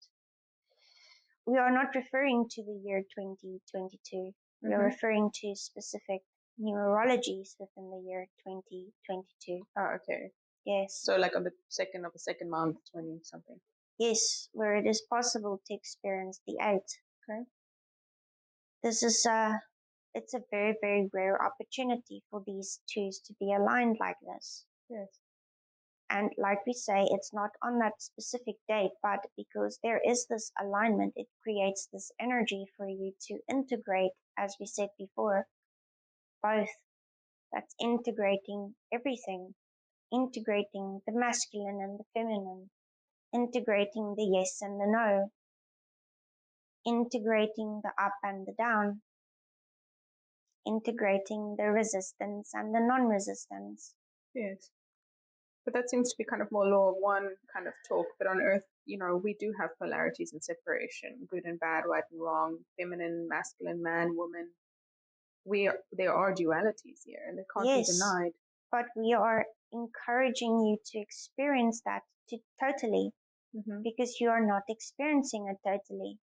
Speaker 2: We are not referring to the year 2022. We are referring to specific numerologies within the year 2022.
Speaker 1: Oh, okay.
Speaker 2: Yes.
Speaker 1: So like on the second of the second month, 20 something.
Speaker 2: Yes, where it is possible to experience the 8.
Speaker 1: Okay.
Speaker 2: This is it's a very, very rare opportunity for these twos to be aligned like this.
Speaker 1: Yes.
Speaker 2: And like we say, it's not on that specific date, but because there is this alignment, it creates this energy for you to integrate, as we said before, both. That's integrating everything, integrating the masculine and the feminine, integrating the yes and the no, integrating the up and the down, integrating the resistance and the non-resistance.
Speaker 1: Yes. But that seems to be kind of more law of one kind of talk. But on Earth, we do have polarities and separation, good and bad, right and wrong, feminine, masculine, man, woman. There are dualities here, and they can't be denied.
Speaker 2: But we are encouraging you to experience that totally, because you are not experiencing it totally.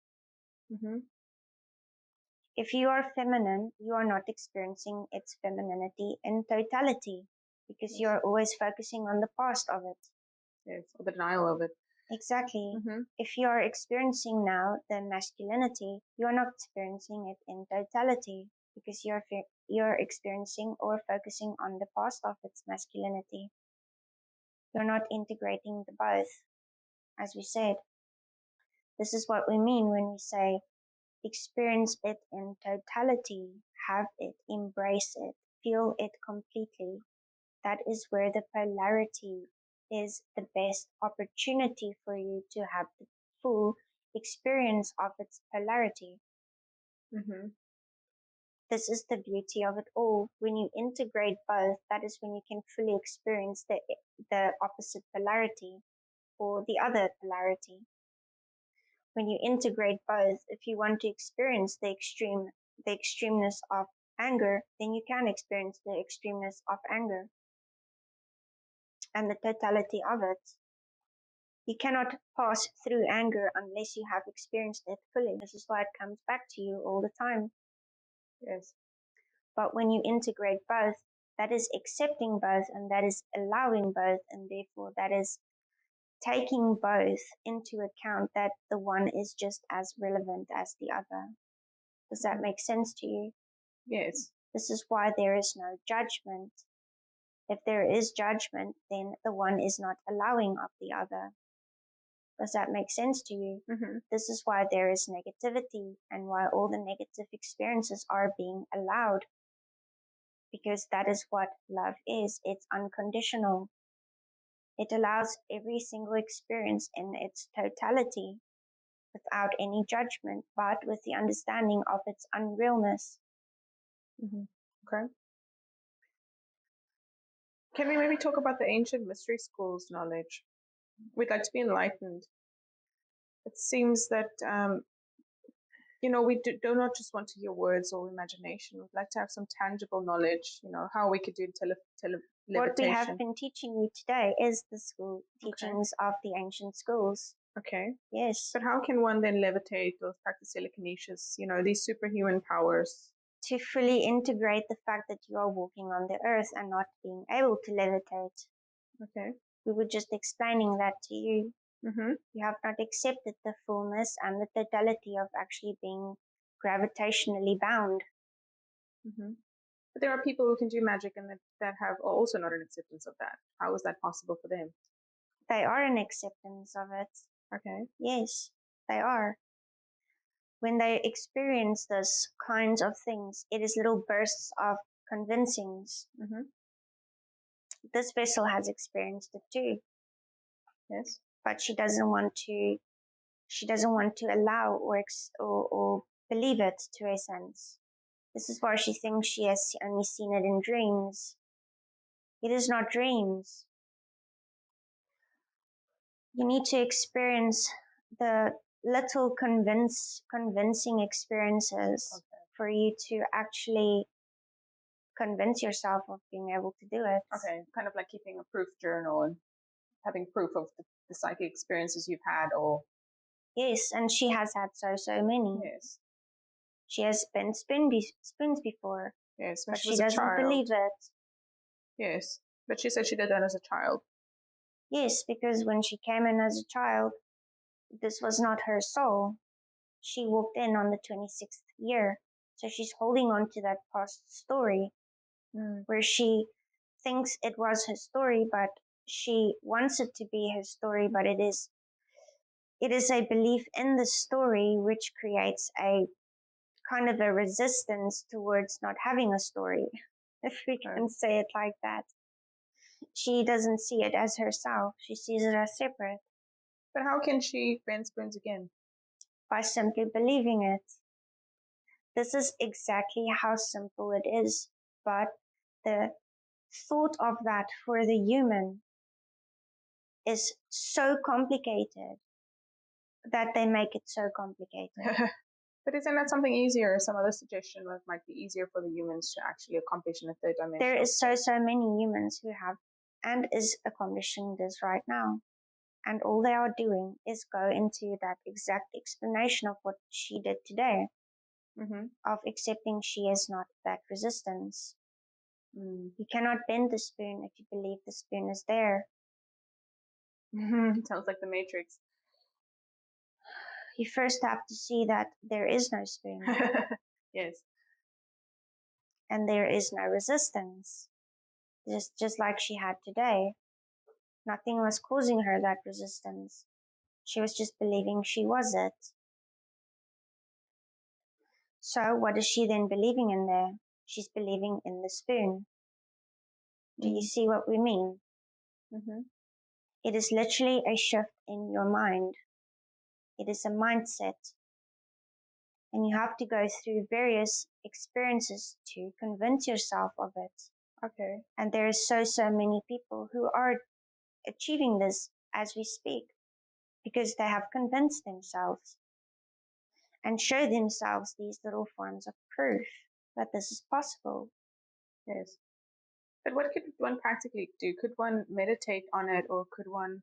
Speaker 2: If you are feminine, you are not experiencing its femininity in totality, because you are always focusing on the past of it.
Speaker 1: Yes, or the denial of it.
Speaker 2: Exactly. If you are experiencing now the masculinity, you are not experiencing it in totality, because you're experiencing or focusing on the past of its masculinity. You're not integrating the both, as we said. This is what we mean when we say experience it in totality, have it, embrace it, feel it completely. That is where the polarity is the best opportunity for you to have the full experience of its polarity. This is the beauty of it all. When you integrate both, that is when you can fully experience the opposite polarity or the other polarity. When you integrate both, if you want to experience the extremeness of anger, then you can experience the extremeness of anger and the totality of it. You cannot pass through anger unless you have experienced it fully. This is why it comes back to you all the time.
Speaker 1: Yes.
Speaker 2: But when you integrate both, that is accepting both, and that is allowing both, and therefore that is taking both into account, that the one is just as relevant as the other. Does that make sense to you?
Speaker 1: Yes.
Speaker 2: This is why there is no judgment. If there is judgment, then the one is not allowing of the other. Does that make sense to you? This is why there is negativity and why all the negative experiences are being allowed. Because that is what love is. It's unconditional. It allows every single experience in its totality, without any judgment, but with the understanding of its unrealness.
Speaker 1: Okay. Can we maybe talk about the ancient mystery schools knowledge? We'd like to be enlightened. It seems that, we do not just want to hear words or imagination. We'd like to have some tangible knowledge, how we could do
Speaker 2: What we have been teaching you today is the school teachings of the ancient schools.
Speaker 1: Okay.
Speaker 2: Yes.
Speaker 1: But how can one then levitate or practice telekinesis, these superhuman powers?
Speaker 2: To fully integrate the fact that you are walking on the earth and not being able to levitate.
Speaker 1: Okay.
Speaker 2: We were just explaining that to you.
Speaker 1: Mm-hmm.
Speaker 2: You have not accepted the fullness and the totality of actually being gravitationally bound.
Speaker 1: Mm-hmm. But there are people who can do magic and that have also not an acceptance of that. How is that possible for them?
Speaker 2: They are an acceptance of it.
Speaker 1: Okay.
Speaker 2: Yes, they are. When they experience this kinds of things, it is little bursts of convincings.
Speaker 1: Mm-hmm.
Speaker 2: This vessel has experienced it too.
Speaker 1: Yes.
Speaker 2: But she doesn't want to allow or believe it to a sense. This is why she thinks she has only seen it in dreams. It is not dreams. You need to experience the little convincing experiences for you to actually convince yourself of being able to do it.
Speaker 1: Okay, kind of like keeping a proof journal and having proof of the psychic experiences you've had, or
Speaker 2: yes, and she has had so many.
Speaker 1: Yes.
Speaker 2: She has been spoons before.
Speaker 1: Yes,
Speaker 2: but she doesn't believe it.
Speaker 1: Yes, but she said she did that as a child.
Speaker 2: Yes, because when she came in as a child, this was not her soul. She walked in on the 26th year, so she's holding on to that past story where she thinks it was her story, but she wants it to be her story, but it is a belief in the story which creates a kind of a resistance towards not having a story, if we can say it like that. She doesn't see it as herself. She sees it as separate.
Speaker 1: But how can she bend spoons again?
Speaker 2: By simply believing it. This is exactly how simple it is, but the thought of that for the human is so complicated that they make it so complicated.
Speaker 1: But isn't that something easier? Some other suggestion that might be easier for the humans to actually accomplish in a third dimension.
Speaker 2: There is so many humans who have and is accomplishing this right now. And all they are doing is go into that exact explanation of what she did today, of accepting she is not that resistance. You cannot bend the spoon if you believe the spoon is there.
Speaker 1: Sounds like the Matrix.
Speaker 2: You first have to see that there is no spoon.
Speaker 1: Yes.
Speaker 2: And there is no resistance. Just like she had today. Nothing was causing her that resistance. She was just believing she was it. So what is she then believing in there? She's believing in the spoon. Do you see what we mean? It is literally a shift in your mind. It is a mindset. And you have to go through various experiences to convince yourself of it.
Speaker 1: Okay.
Speaker 2: And there is so many people who are achieving this as we speak because they have convinced themselves and show themselves these little forms of proof that this is possible.
Speaker 1: Yes. But what could one practically do? Could one meditate on it, or could one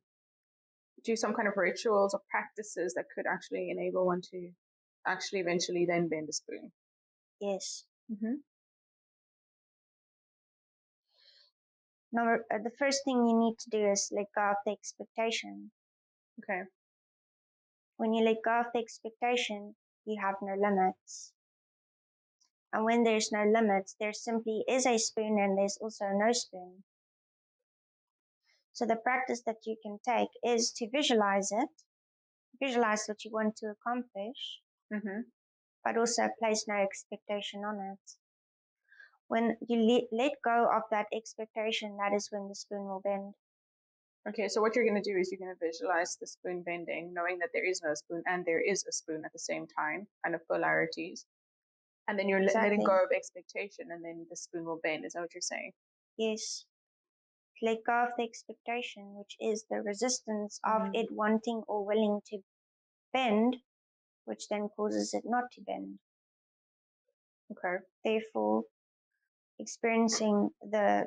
Speaker 1: do some kind of rituals or practices that could actually enable one to actually eventually then bend a spoon?
Speaker 2: Yes. Now, the first thing you need to do is let go of the expectation.
Speaker 1: Okay.
Speaker 2: When you let go of the expectation, you have no limits. And when there's no limits, there simply is a spoon and there's also no spoon. So the practice that you can take is to visualize it, visualize what you want to accomplish, but also place no expectation on it. When you let go of that expectation, that is when the spoon will bend.
Speaker 1: Okay, so what you're going to do is you're going to visualize the spoon bending, knowing that there is no spoon and there is a spoon at the same time, kind of polarities. And then you're letting
Speaker 2: Exactly.
Speaker 1: go of expectation, and then the spoon will bend. Is that what you're saying?
Speaker 2: Yes. Let go of the expectation, which is the resistance of it wanting or willing to bend, which then causes it not to bend.
Speaker 1: Okay.
Speaker 2: Therefore, experiencing the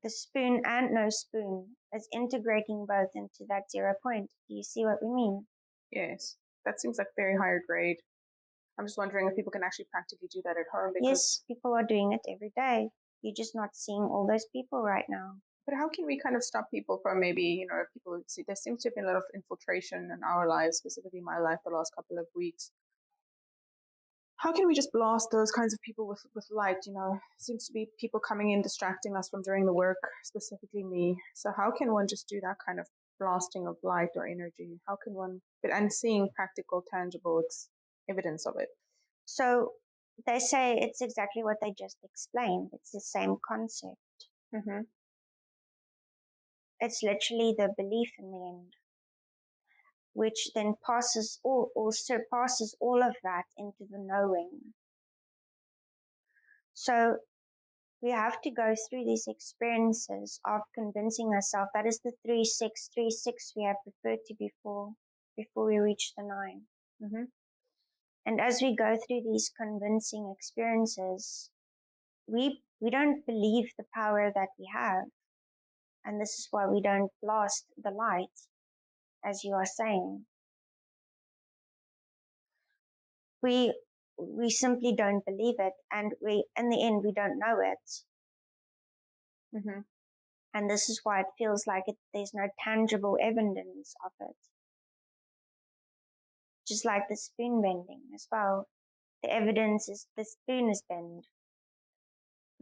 Speaker 2: spoon and no spoon as integrating both into that 0 point. Do you see what we mean?
Speaker 1: Yes. That seems like very higher grade. I'm just wondering if people can actually practically do that at home.
Speaker 2: Yes, people are doing it every day. You're just not seeing all those people right now.
Speaker 1: But how can we kind of stop people from maybe, if people see, there seems to have been a lot of infiltration in our lives, specifically my life, the last couple of weeks. How can we just blast those kinds of people with light? Seems to be people coming in distracting us from doing the work, specifically me. So how can one just do that kind of blasting of light or energy? How can one, and seeing practical, tangible evidence of it?
Speaker 2: So they say it's exactly what they just explained. It's the same concept.
Speaker 1: Mm-hmm.
Speaker 2: It's literally the belief in the end, which then passes or surpasses all of that into the knowing. So we have to go through these experiences of convincing ourselves. That is the 3636 we have referred to before we reach the 9.
Speaker 1: Mm-hmm.
Speaker 2: And as we go through these convincing experiences, we don't believe the power that we have. And this is why we don't blast the light, as you are saying. We simply don't believe it, and in the end we don't know it.
Speaker 1: Mm-hmm.
Speaker 2: And this is why it feels like there's no tangible evidence of it. Just like the spoon bending as well. The evidence is the spoon is bent.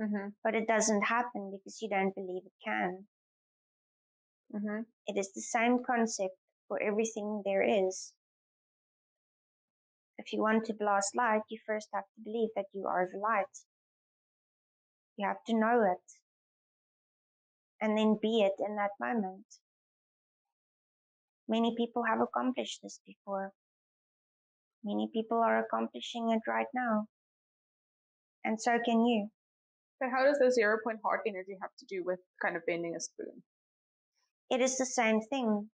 Speaker 1: Mm-hmm.
Speaker 2: But it doesn't happen because you don't believe it can.
Speaker 1: Mm-hmm.
Speaker 2: It is the same concept for everything there is. If you want to blast light, you first have to believe that you are the light. You have to know it. And then be it in that moment. Many people have accomplished this before. Many people are accomplishing it right now. And so can you.
Speaker 1: But how does the 0 point heart energy have to do with kind of bending a spoon?
Speaker 2: It is the same thing.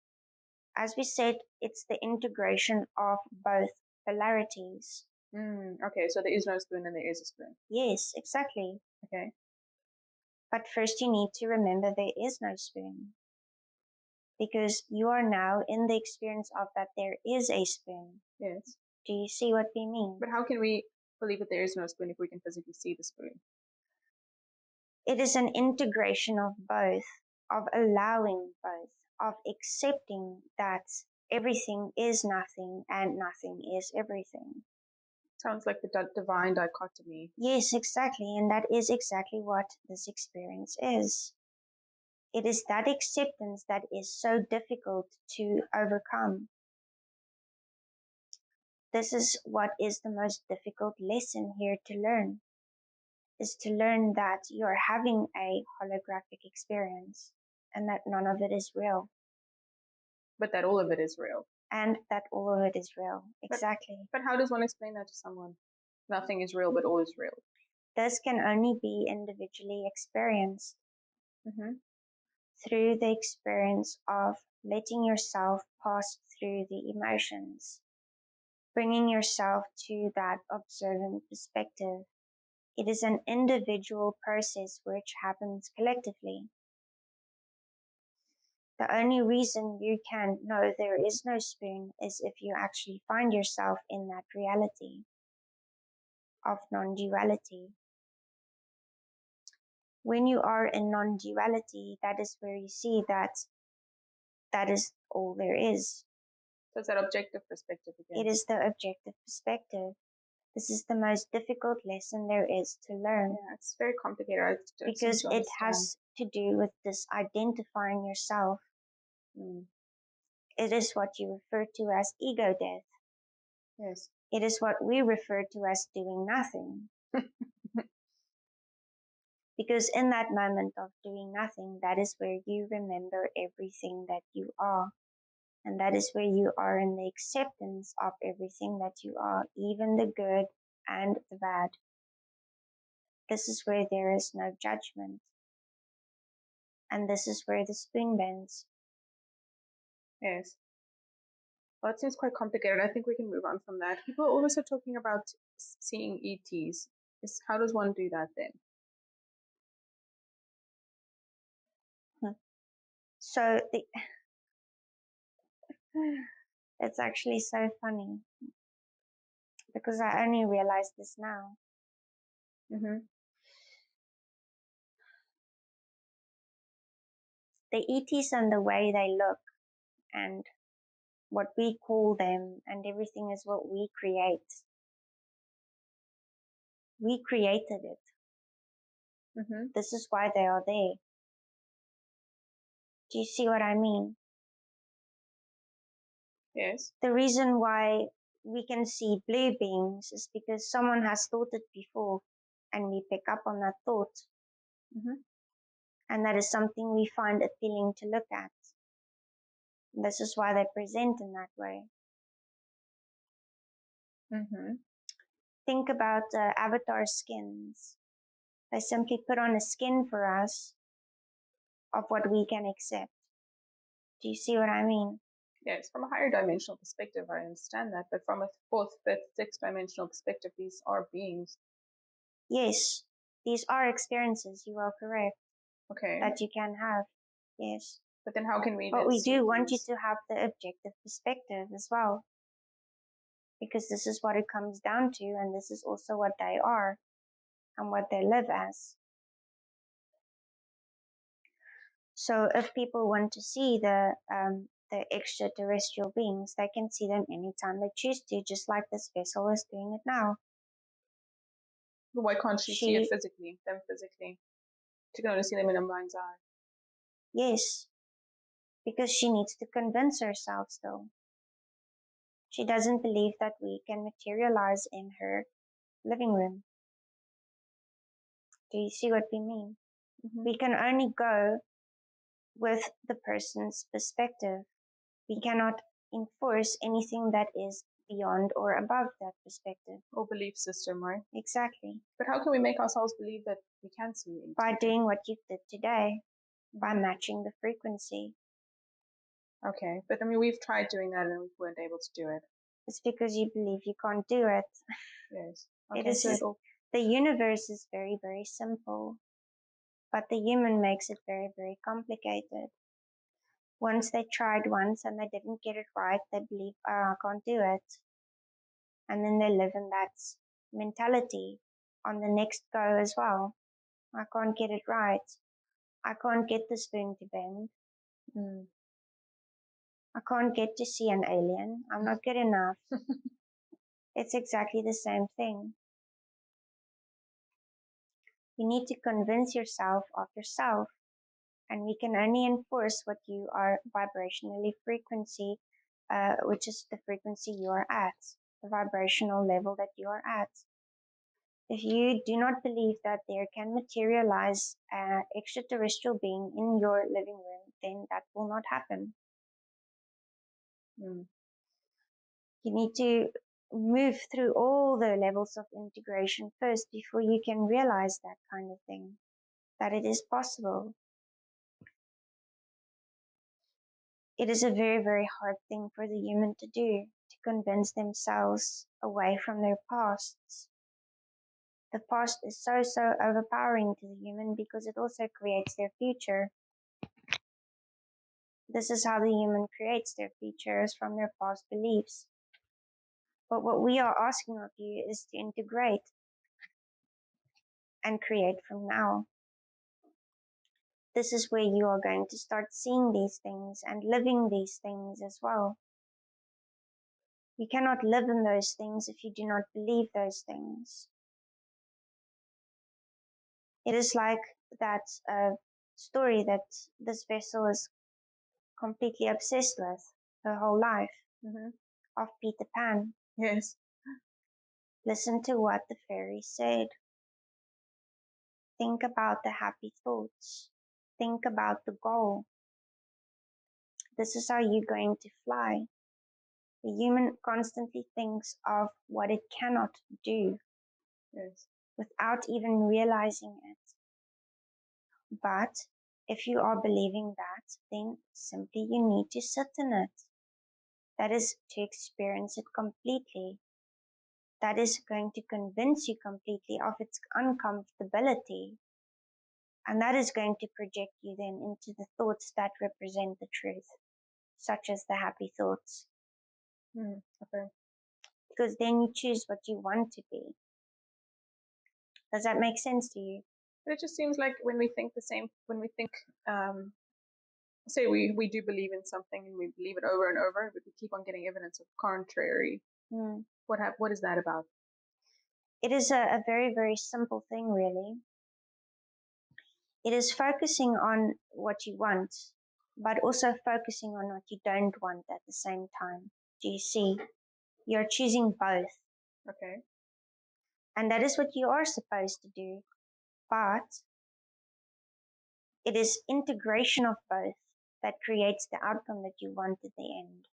Speaker 2: As we said, it's the integration of both polarities.
Speaker 1: Okay, so there is no spoon and there is a spoon.
Speaker 2: Yes, exactly.
Speaker 1: Okay.
Speaker 2: But first you need to remember there is no spoon. Because you are now in the experience of that there is a spoon.
Speaker 1: Yes.
Speaker 2: Do you see what we mean?
Speaker 1: But how can we believe that there is no spoon if we can physically see the spoon?
Speaker 2: It is an integration of both, of allowing both, of accepting that everything is nothing and nothing is everything.
Speaker 1: Sounds like the divine dichotomy.
Speaker 2: Yes, exactly. And that is exactly what this experience is. It is that acceptance that is so difficult to overcome. This is what is the most difficult lesson here to learn, is to learn that you're having a holographic experience and that none of it is real.
Speaker 1: But that all of it is real.
Speaker 2: And that all of it is real. Exactly.
Speaker 1: But how does one explain that to someone? Nothing is real, but all is real.
Speaker 2: This can only be individually experienced through the experience of letting yourself pass through the emotions, bringing yourself to that observant perspective. It is an individual process which happens collectively. The only reason you can know there is no spoon is if you actually find yourself in that reality of non-duality. When you are in non-duality, that is where you see that that is all there is.
Speaker 1: So it's that objective perspective again.
Speaker 2: It is the objective perspective. This is the most difficult lesson there is to learn.
Speaker 1: Yeah, it's very complicated.
Speaker 2: Because it has to do with this identifying yourself. It is what you refer to as ego death.
Speaker 1: Yes.
Speaker 2: It is what we refer to as doing nothing. Because in that moment of doing nothing, that is where you remember everything that you are. And that is where you are in the acceptance of everything that you are, even the good and the bad. This is where there is no judgment. And this is where the spoon bends.
Speaker 1: Yes. Well, it seems quite complicated. I think we can move on from that. People are also talking about seeing ETs. How does one do that then?
Speaker 2: So it's actually so funny because I only realized this now.
Speaker 1: Mm-hmm.
Speaker 2: The ETs and the way they look and what we call them and everything is what we create. We created it.
Speaker 1: Mm-hmm.
Speaker 2: This is why they are there. Do you see what I mean?
Speaker 1: Yes.
Speaker 2: The reason why we can see blue beings is because someone has thought it before and we pick up on that thought.
Speaker 1: Mm-hmm.
Speaker 2: And that is something we find appealing to look at. And this is why they present in that way.
Speaker 1: Mm-hmm.
Speaker 2: Think about avatar skins. They simply put on a skin for us of what we can accept. Do you see what I mean?
Speaker 1: Yes, from a higher dimensional perspective, I understand that, but from a fourth, fifth, sixth dimensional perspective, these are beings.
Speaker 2: Yes, these are experiences, you are correct,
Speaker 1: Okay.
Speaker 2: that you can have. Yes.
Speaker 1: But then how can we
Speaker 2: But
Speaker 1: then
Speaker 2: we
Speaker 1: see
Speaker 2: do want you
Speaker 1: these?
Speaker 2: to have the objective perspective as well. Because this is what it comes down to, and this is also what they are and what they live as. So if people want to see the extraterrestrial beings, they can see them anytime they choose to, just like this vessel is doing it now.
Speaker 1: Why can't she see it physically, them physically? She can only see them in her mind's eye.
Speaker 2: Yes, because she needs to convince herself still. She doesn't believe that we can materialize in her living room. Do you see what we mean?
Speaker 1: Mm-hmm.
Speaker 2: We can only go with the person's perspective. We cannot enforce anything that is beyond or above that perspective.
Speaker 1: Or belief system, right?
Speaker 2: Exactly.
Speaker 1: But how can we make ourselves believe that we can see it?
Speaker 2: By doing what you did today, by matching the frequency.
Speaker 1: Okay, but I mean, we've tried doing that and we weren't able to do it.
Speaker 2: It's because you believe you can't do it.
Speaker 1: Yes.
Speaker 2: It
Speaker 1: Okay,
Speaker 2: is, the universe is very, very simple, but the human makes it very, very complicated. Once they tried once and they didn't get it right, they believe, oh, I can't do it. And then they live in that mentality on the next go as well. I can't get it right. I can't get the spoon to bend. I can't get to see an alien. I'm not good enough. It's exactly the same thing. You need to convince yourself of yourself, and we can only enforce what you are vibrationally frequency, which is the frequency you are at, the vibrational level that you are at. If you do not believe that there can materialize an extraterrestrial being in your living room, then that will not happen. You need to move through all the levels of integration first before you can realize that kind of thing, that it is possible. It is a very, very hard thing for the human to do, to convince themselves away from their pasts. The past is so, so overpowering to the human because it also creates their future. This is how the human creates their futures, from their past beliefs. But what we are asking of you is to integrate and create from now. This is where you are going to start seeing these things and living these things as well. You cannot live in those things if you do not believe those things. It is like that story that this vessel is completely obsessed with her whole life, of Peter Pan.
Speaker 1: Yes.
Speaker 2: Listen to what the fairy said. Think about the happy thoughts. Think about the goal. This is how you're going to fly. The human constantly thinks of what it cannot do.
Speaker 1: Yes.
Speaker 2: Without even realizing it. But if you are believing that, then simply you need to sit in it. That is to experience it completely. That is going to convince you completely of its uncomfortability. And that is going to project you then into the thoughts that represent the truth, such as the happy thoughts.
Speaker 1: Okay.
Speaker 2: Because then you choose what you want to be. Does that make sense to you?
Speaker 1: But it just seems like when we think say we do believe in something and we believe it over and over, but we keep on getting evidence of contrary. What is that about?
Speaker 2: It is a very, very simple thing, really. It is focusing on what you want, but also focusing on what you don't want at the same time. Do you see? You're choosing both.
Speaker 1: Okay.
Speaker 2: And that is what you are supposed to do. But it is integration of both that creates the outcome that you want at the end.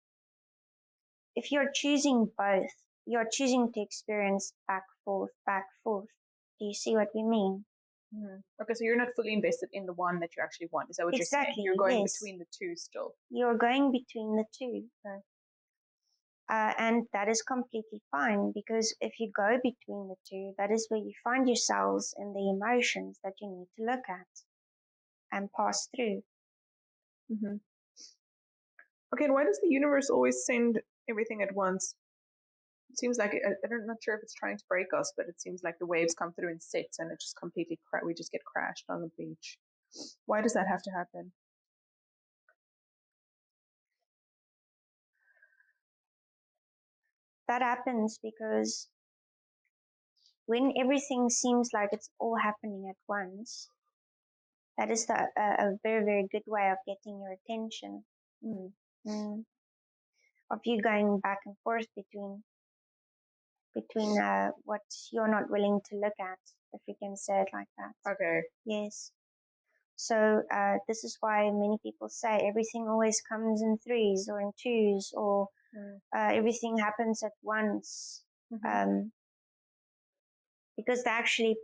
Speaker 2: If you're choosing both, you're choosing to experience back, forth, back, forth. Do you see what we mean?
Speaker 1: Okay, so you're not fully invested in the one that you actually want. Is that what
Speaker 2: Exactly,
Speaker 1: you're saying? You're going
Speaker 2: yes.
Speaker 1: between the two still.
Speaker 2: You're going between the two.
Speaker 1: Okay.
Speaker 2: And that is completely fine, because if you go between the two, that is where you find yourselves in the emotions that you need to look at and pass through.
Speaker 1: Okay, and why does the universe always send everything at once? It seems like I'm not sure if it's trying to break us, but it seems like the waves come through in sets and it just completely we just get crashed on the beach. Why does that have to happen?
Speaker 2: That happens because when everything seems like it's all happening at once, that is a very, very good way of getting your attention. Of you going back and forth between what you're not willing to look at, if we can say it like that.
Speaker 1: Okay.
Speaker 2: Yes. So this is why many people say everything always comes in threes or in twos, or everything happens at once, because they actually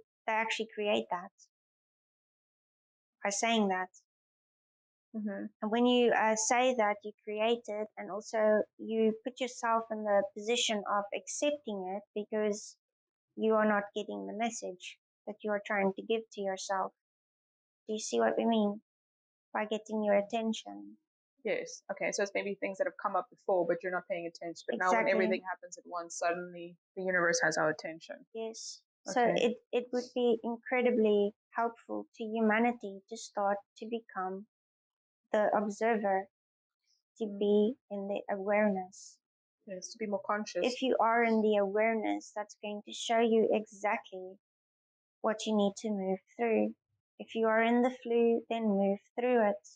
Speaker 2: create that by saying that. And when you say that, you create it, and also you put yourself in the position of accepting it because you are not getting the message that you are trying to give to yourself. Do you see what we mean by getting your attention?
Speaker 1: Yes. Okay. So it's maybe things that have come up before, but you're not paying attention. But now when everything happens at once, suddenly the universe has our attention.
Speaker 2: Yes. So it would be incredibly helpful to humanity to start to become the observer, to be in the awareness.
Speaker 1: Yes, to be more conscious.
Speaker 2: If you are in the awareness, that's going to show you exactly what you need to move through. If you are in the flu, then move through it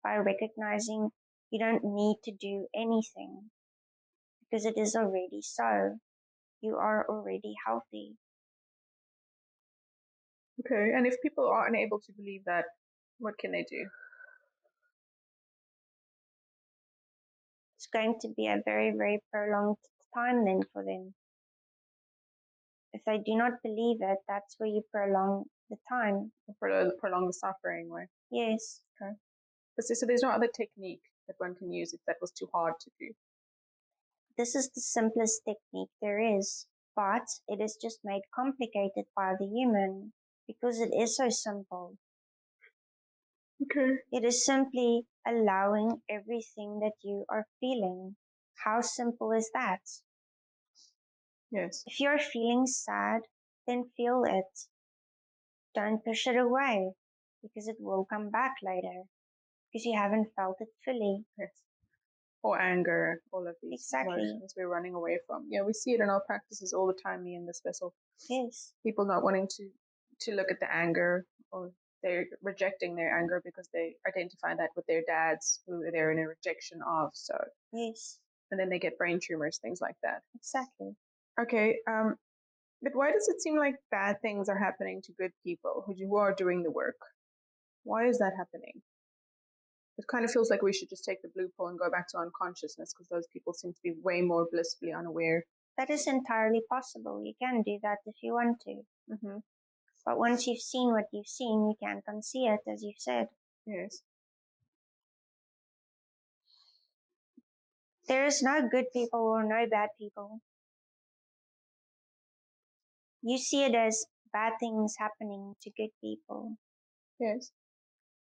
Speaker 2: by recognizing you don't need to do anything because it is already so. You are already healthy.
Speaker 1: Okay, and if people are unable to believe that, what can they do?
Speaker 2: It's going to be a very, very prolonged time then for them. If they do not believe it, that's where you prolong the time.
Speaker 1: Prolong the suffering, right?
Speaker 2: Yes.
Speaker 1: Okay. So there's no other technique that one can use if that was too hard to do?
Speaker 2: This is the simplest technique there is, but it is just made complicated by the human because it is so simple.
Speaker 1: Okay.
Speaker 2: It is simply allowing everything that you are feeling. How simple is that?
Speaker 1: Yes.
Speaker 2: If you're feeling sad, then feel it. Don't push it away because it will come back later because you haven't felt it fully.
Speaker 1: Yes. Or anger, all of these emotions we're running away from. Yeah, we see it in our practices all the time, me and this vessel.
Speaker 2: Yes.
Speaker 1: People not wanting to look at the anger, or they're rejecting their anger because they identify that with their dads who they're in a rejection of. So
Speaker 2: yes.
Speaker 1: And then they get brain tumors, things like that.
Speaker 2: Exactly.
Speaker 1: Okay. But why does it seem like bad things are happening to good people who are doing the work? Why is that happening? It kind of feels like we should just take the blue pill and go back to unconsciousness because those people seem to be way more blissfully unaware.
Speaker 2: That is entirely possible. You can do that if you want to.
Speaker 1: Mm-hmm.
Speaker 2: But once you've seen what you've seen, you can't unsee it, as you've said.
Speaker 1: Yes.
Speaker 2: There is no good people or no bad people. You see it as bad things happening to good people.
Speaker 1: Yes.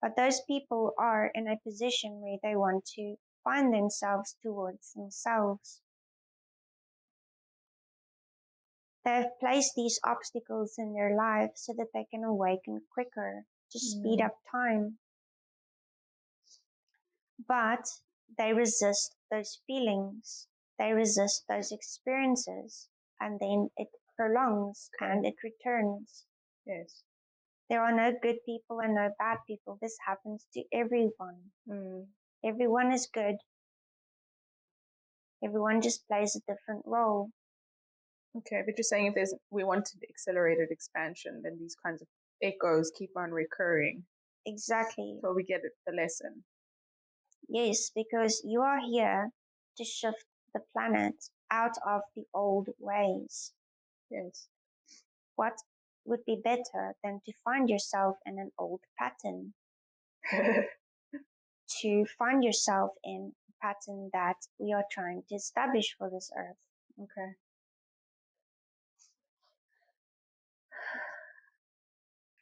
Speaker 2: But those people are in a position where they want to find themselves towards themselves. They have placed these obstacles in their lives so that they can awaken quicker, to speed up time. But they resist those feelings, they resist those experiences, and then it prolongs and it returns.
Speaker 1: Yes.
Speaker 2: There are no good people and no bad people. This happens to everyone. Everyone is good. Everyone just plays a different role.
Speaker 1: Okay, but you're saying if we wanted accelerated expansion, then these kinds of echoes keep on recurring.
Speaker 2: Exactly.
Speaker 1: So we get the lesson.
Speaker 2: Yes, because you are here to shift the planet out of the old ways.
Speaker 1: Yes.
Speaker 2: What would be better than to find yourself in an old pattern? To find yourself in a pattern that we are trying to establish for this earth.
Speaker 1: Okay.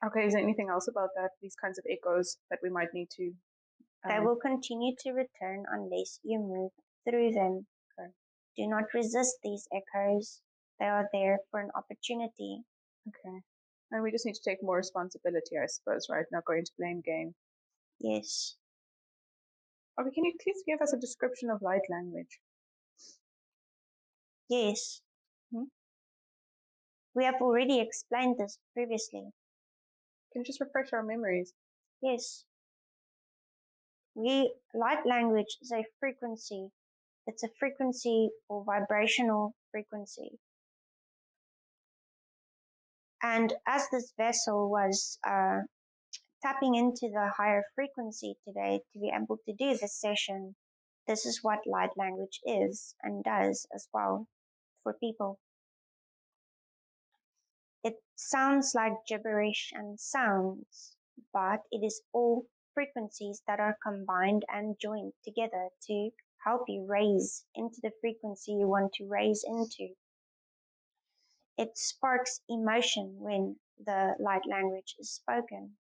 Speaker 1: Okay, is there anything else about that, these kinds of echoes that we might need to...
Speaker 2: They will continue to return unless you move through them.
Speaker 1: Okay.
Speaker 2: Do not resist these echoes. They are there for an opportunity.
Speaker 1: Okay. And we just need to take more responsibility, I suppose, right? Not going to blame game.
Speaker 2: Yes.
Speaker 1: Okay, can you please give us a description of light language?
Speaker 2: Yes. We have already explained this previously.
Speaker 1: Can you just refresh our memories?
Speaker 2: Yes. Light language is a frequency. It's a frequency or vibrational frequency. And as this vessel was tapping into the higher frequency today to be able to do this session, this is what light language is and does as well for people. It sounds like gibberish and sounds, but it is all frequencies that are combined and joined together to help you raise into the frequency you want to raise into. It sparks emotion when the light language is spoken.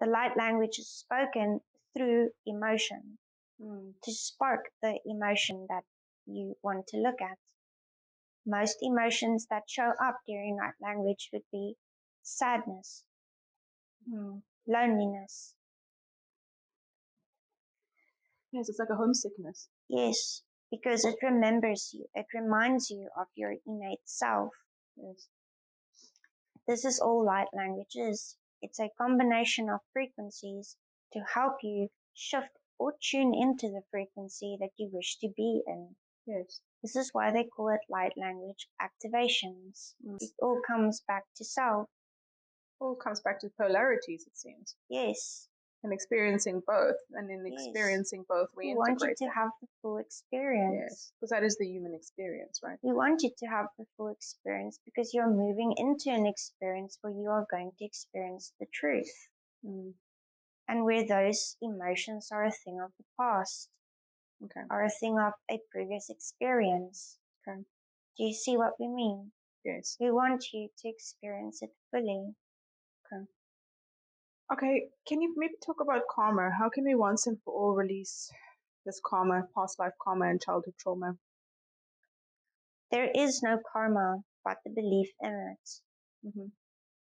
Speaker 2: The light language is spoken through emotion to spark the emotion that you want to look at. Most emotions that show up during light language would be sadness, loneliness.
Speaker 1: Yes, it's like a homesickness.
Speaker 2: Yes, because it remembers you. It reminds you of your innate self.
Speaker 1: Yes.
Speaker 2: This is all light language is. It's a combination of frequencies to help you shift or tune into the frequency that you wish to be in.
Speaker 1: Yes.
Speaker 2: This is why they call it light language activations. It all comes back to self.
Speaker 1: All comes back to polarities, it seems.
Speaker 2: Yes.
Speaker 1: And experiencing both. And in experiencing both, we
Speaker 2: want you
Speaker 1: integrate
Speaker 2: to
Speaker 1: them.
Speaker 2: have the full experience.
Speaker 1: Yes, because that is the human experience, right?
Speaker 2: We want you to have the full experience because you're moving into an experience where you are going to experience the truth. And where those emotions are a thing of the past.
Speaker 1: Okay.
Speaker 2: Are a thing of a previous experience.
Speaker 1: Okay.
Speaker 2: Do you see what we mean?
Speaker 1: Yes.
Speaker 2: We want you to experience it fully.
Speaker 1: Okay. Okay, can you maybe talk about karma? How can we once and for all release this karma, past life karma and childhood trauma?
Speaker 2: There is no karma but the belief in it.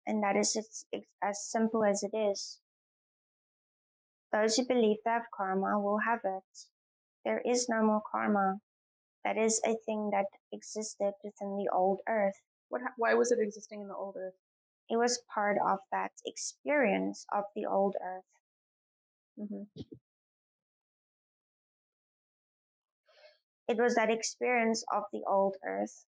Speaker 2: And that is it's as simple as it is. Those who believe they have karma will have it. There is no more karma. That is a thing that existed within the old earth.
Speaker 1: Why was it existing in the old earth?
Speaker 2: It was part of that experience of the old earth. It was that experience of the old earth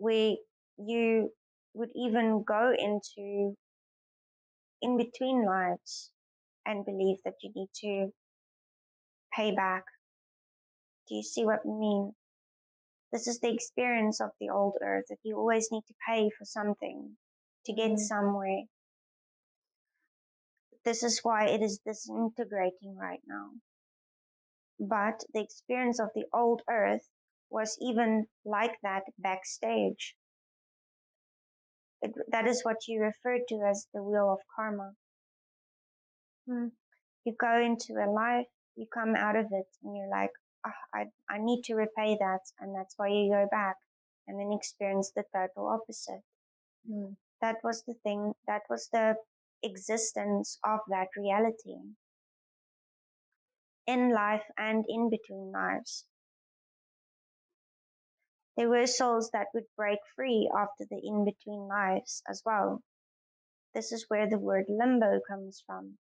Speaker 2: where you would even go into in between lives and believe that you need to pay back. Do you see what I mean? This is the experience of the old earth, that you always need to pay for something to get somewhere. This is why it is disintegrating right now. But the experience of the old earth was even like that backstage. That is what you refer to as the wheel of karma. You go into a life, you come out of it, and you're like, oh, I need to repay that, and that's why you go back and then experience the total opposite. That was the thing, that was the existence of that reality in life and in between lives. There were souls that would break free after the in between lives as well. This is where the word limbo comes from.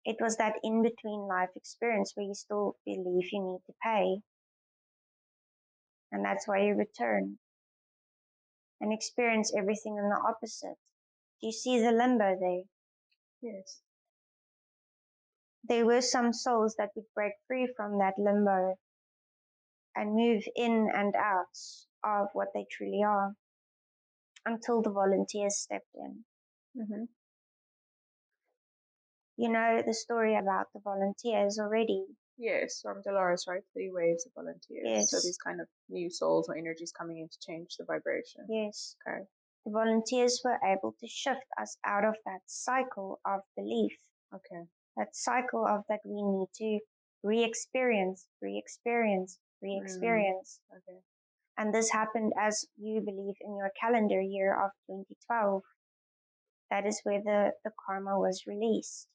Speaker 2: It was that in between life experience where you still believe you need to pay. And that's why you return and experience everything in the opposite. Do you see the limbo there?
Speaker 1: Yes.
Speaker 2: There were some souls that would break free from that limbo and move in and out of what they truly are until the volunteers stepped in. You know the story about the volunteers already.
Speaker 1: Yes, from Dolores, right? 3 waves of volunteers.
Speaker 2: Yes.
Speaker 1: So these kind of new souls or energies coming in to change the vibration.
Speaker 2: Yes.
Speaker 1: Okay.
Speaker 2: The volunteers were able to shift us out of that cycle of belief.
Speaker 1: Okay.
Speaker 2: That cycle of that we need to re-experience.
Speaker 1: Okay.
Speaker 2: And this happened as you believe in your calendar year of 2012. That is where the karma was released.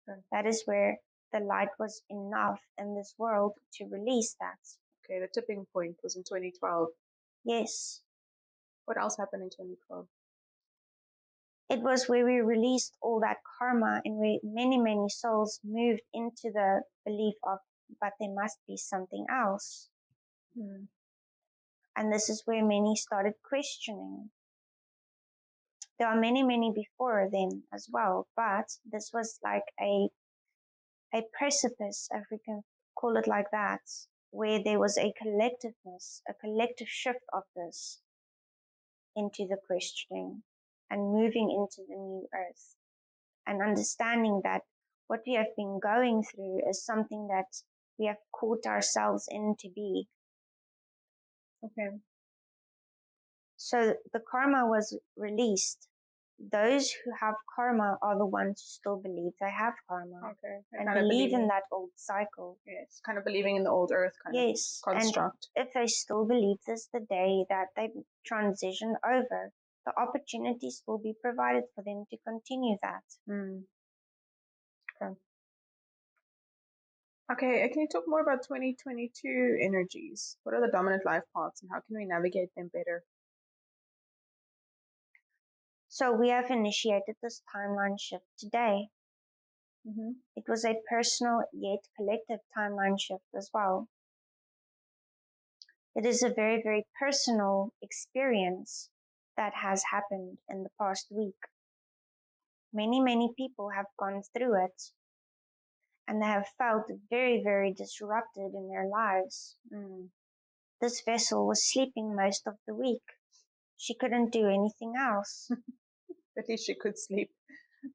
Speaker 1: Okay.
Speaker 2: That is where the light was enough in this world to release that.
Speaker 1: Okay, the tipping point was in 2012.
Speaker 2: Yes.
Speaker 1: What else happened in 2012?
Speaker 2: It was where we released all that karma and where many, many souls moved into the belief of, but there must be something else. And this is where many started questioning. There are many, many before then as well, but this was like a precipice, if we can call it like that, where there was a collectiveness, a collective shift of this into the questioning and moving into the new earth and understanding that what we have been going through is something that we have caught ourselves in to be.
Speaker 1: Okay.
Speaker 2: So the karma was released. Those who have karma are the ones who still believe they have karma.
Speaker 1: Okay.
Speaker 2: And believe in that old cycle.
Speaker 1: Yes, kind of believing in the old earth kind of construct.
Speaker 2: And if they still believe this the day that they transition over, the opportunities will be provided for them to continue that.
Speaker 1: Okay. Okay, can you talk more about 2022 energies? What are the dominant life paths and how can we navigate them better?
Speaker 2: So we have initiated this timeline shift today. It was a personal yet collective timeline shift as well. It is a very, very personal experience that has happened in the past week. Many, many people have gone through it and they have felt very, very disrupted in their lives. This vessel was sleeping most of the week. She couldn't do anything else.
Speaker 1: At least she could sleep.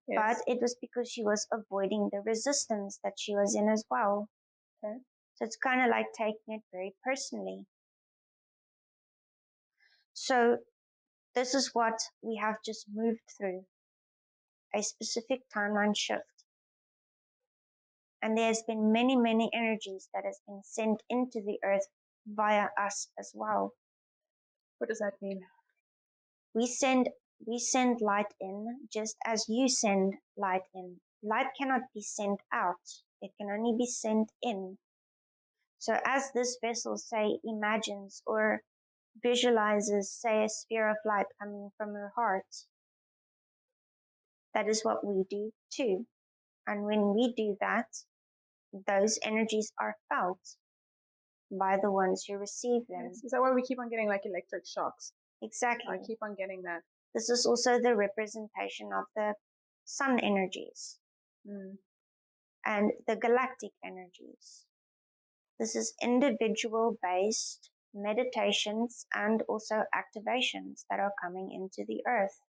Speaker 2: Yes. But it was because she was avoiding the resistance that she was in as well.
Speaker 1: Okay.
Speaker 2: So it's kind of like taking it very personally. So this is what we have just moved through, a specific timeline shift. And there's been many, many energies that has been sent into the earth via us as well.
Speaker 1: What does that mean?
Speaker 2: We send light in just as you send light in. Light cannot be sent out. It can only be sent in. So as this vessel, say, imagines or visualizes, say, a sphere of light coming from her heart, that is what we do too. And when we do that, those energies are felt. by the ones who receive them.
Speaker 1: Yes. Is that why we keep on getting like electric shocks?
Speaker 2: Exactly.
Speaker 1: I keep on getting that.
Speaker 2: This is also the representation of the sun energies and the galactic energies. This is individual based meditations and also activations that are coming into the earth.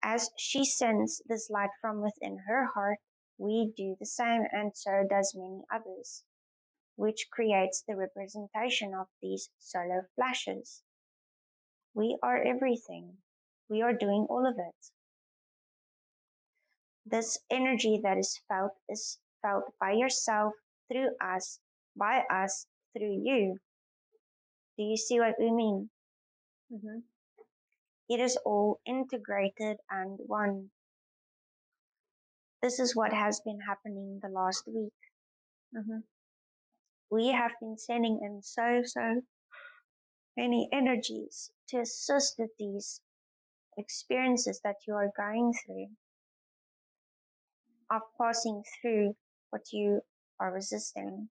Speaker 2: As she sends this light from within her heart, we do the same, and so does many others, which creates the representation of these solar flashes. We are everything. We are doing all of it. This energy that is felt by yourself, through us, by us, through you. Do you see what we mean? It is all integrated and one. This is what has been happening the last week. We have been sending in so many energies to assist with these experiences that you are going through, of passing through what you are resisting.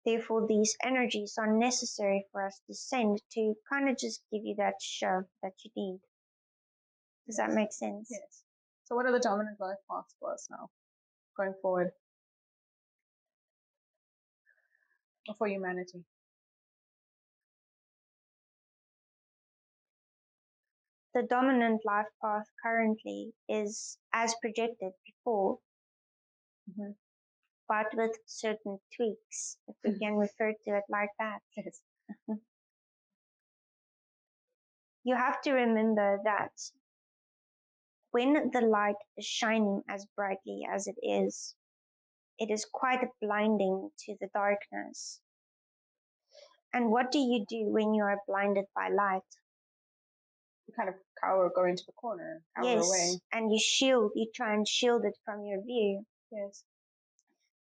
Speaker 2: Therefore, these energies are necessary for us to send to kind of just give you that shove that you need. Does that make sense?
Speaker 1: Yes. So what are the dominant life paths for us now, going forward? Or for humanity?
Speaker 2: The dominant life path currently is as projected before, but with certain tweaks, if we can refer to it like that.
Speaker 1: Yes.
Speaker 2: You have to remember that when the light is shining as brightly as it is quite blinding to the darkness. And what do you do when you are blinded by light?
Speaker 1: You kind of cower, go into the corner, cower away.
Speaker 2: And you try and shield it from your view.
Speaker 1: Yes.